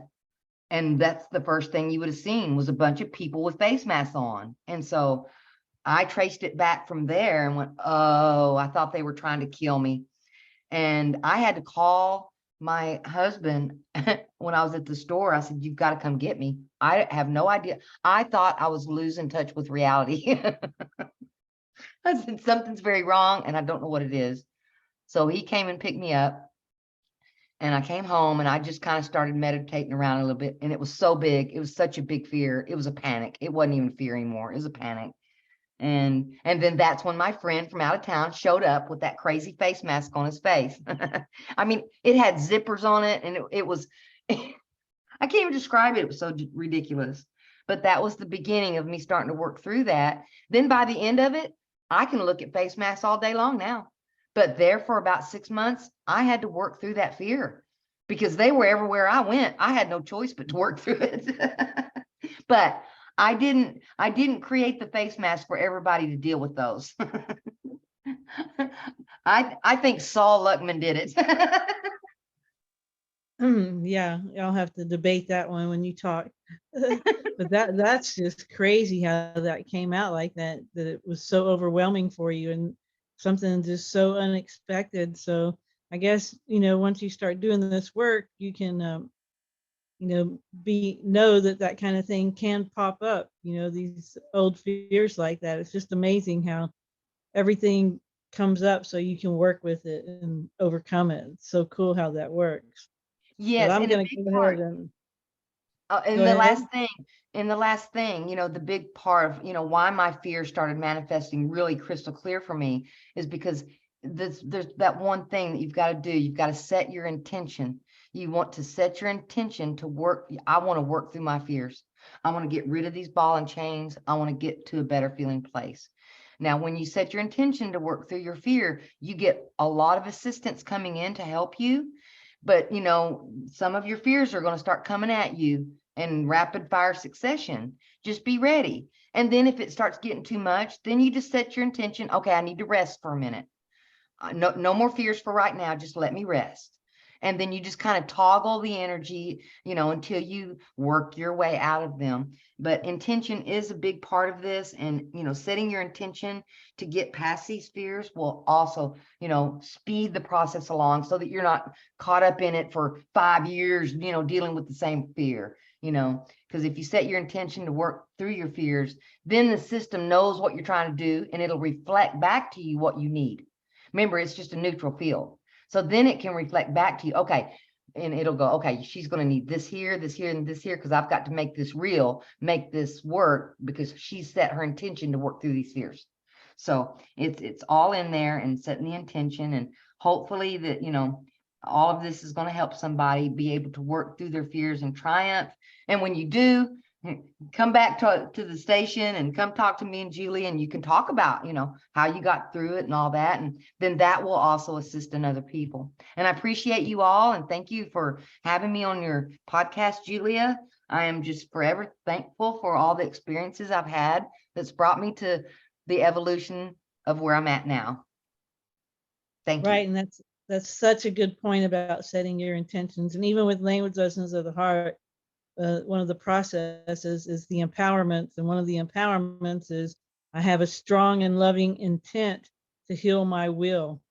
And that's the first thing you would have seen was a bunch of people with face masks on. And so I traced it back from there and went, oh, I thought they were trying to kill me. And I had to call my husband when I was at the store. I said, you've got to come get me. I have no idea. I thought I was losing touch with reality. I said, something's very wrong and I don't know what it is. So he came and picked me up. And I came home and I just kind of started meditating around a little bit. And it was so big. It was such a big fear. It was a panic. It wasn't even fear anymore. It was a panic. And then that's when my friend from out of town showed up with that crazy face mask on his face. I mean, it had zippers on it and it was, I can't even describe it. It was so ridiculous. But that was the beginning of me starting to work through that. Then by the end of it, I can look at face masks all day long now. But there for about 6 months, I had to work through that fear because they were everywhere I went. I had no choice but to work through it. But I didn't create the face mask for everybody to deal with those. I think Saul Luckman did it. Yeah, I'll have to debate that one when you talk. But that's just crazy how that came out like that it was so overwhelming for you and something just so unexpected. So I guess, once you start doing this work, you can, know that kind of thing can pop up, these old fears like that. It's just amazing how everything comes up so you can work with it and overcome it. It's so cool how that works. But Yes, I'm and a going to big go ahead part. and And go the ahead. last thing, the big part of, why my fear started manifesting really crystal clear for me is because there's that one thing that you've got to do. You've got to set your intention. You want to set your intention to work. I want to work through my fears. I want to get rid of these ball and chains. I want to get to a better feeling place. Now, when you set your intention to work through your fear, you get a lot of assistance coming in to help you. But, some of your fears are going to start coming at you in rapid fire succession. Just be ready. And then if it starts getting too much, then you just set your intention. Okay, I need to rest for a minute. No more fears for right now. Just let me rest. And then you just kind of toggle the energy, until you work your way out of them. But intention is a big part of this. And, setting your intention to get past these fears will also, speed the process along so that you're not caught up in it for 5 years, dealing with the same fear, because if you set your intention to work through your fears, then the system knows what you're trying to do and it'll reflect back to you what you need. Remember, it's just a neutral field. So then it can reflect back to you. Okay. And it'll go, okay, she's going to need this here, and this here, because I've got to make this real, make this work, because she set her intention to work through these fears. So it's all in there, and setting the intention, and hopefully that, all of this is going to help somebody be able to work through their fears and triumph. And when you do, come back to the station and come talk to me and Julie, and you can talk about, how you got through it and all that. And then that will also assist in other people. And I appreciate you all. And thank you for having me on your podcast, Julia. I am just forever thankful for all the experiences I've had that's brought me to the evolution of where I'm at now. Thank you. Right. And that's such a good point about setting your intentions. And even with language lessons of the heart, one of the processes is the empowerments. And one of the empowerments is I have a strong and loving intent to heal my will.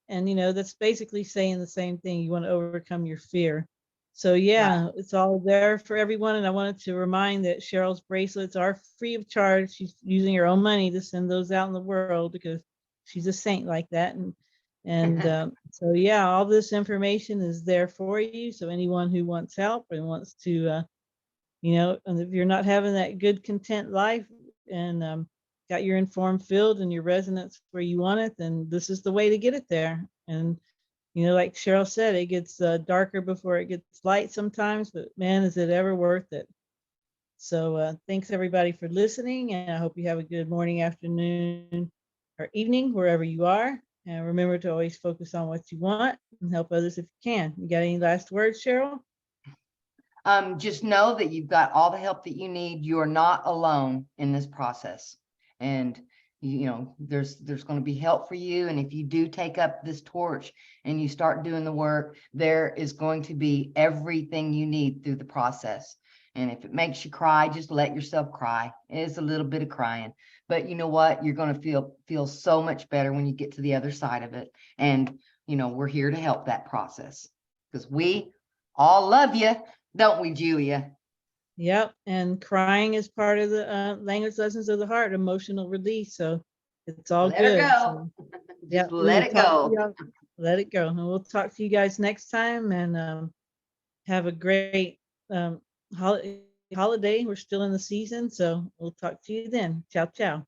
And, that's basically saying the same thing. You want to overcome your fear. So, yeah, It's all there for everyone. And I wanted to remind that Cheryl's bracelets are free of charge. She's using her own money to send those out in the world because she's a saint like that. And so, yeah, all this information is there for you. So anyone who wants help and wants to, and if you're not having that good content life and got your informed field and your resonance where you want it, then this is the way to get it there. And, like Cheryl said, it gets darker before it gets light sometimes, but man, is it ever worth it. So thanks everybody for listening. And I hope you have a good morning, afternoon, or evening, wherever you are. And remember to always focus on what you want and help others if you can. You got any last words, Cheryl? Just know that you've got all the help that you need. You're not alone in this process. And, there's going to be help for you. And if you do take up this torch and you start doing the work, there is going to be everything you need through the process. And if it makes you cry, just let yourself cry. It is a little bit of crying. But you know what? You're going to feel so much better when you get to the other side of it. And, we're here to help that process because we all love you. Don't we, Julia? Yep. And crying is part of the language lessons of the heart, emotional release. So it's all Let good. her go. So, Just let it go. Let it go. And we'll talk to you guys next time, and have a great holiday. We're still in the season. So we'll talk to you then. Ciao, ciao.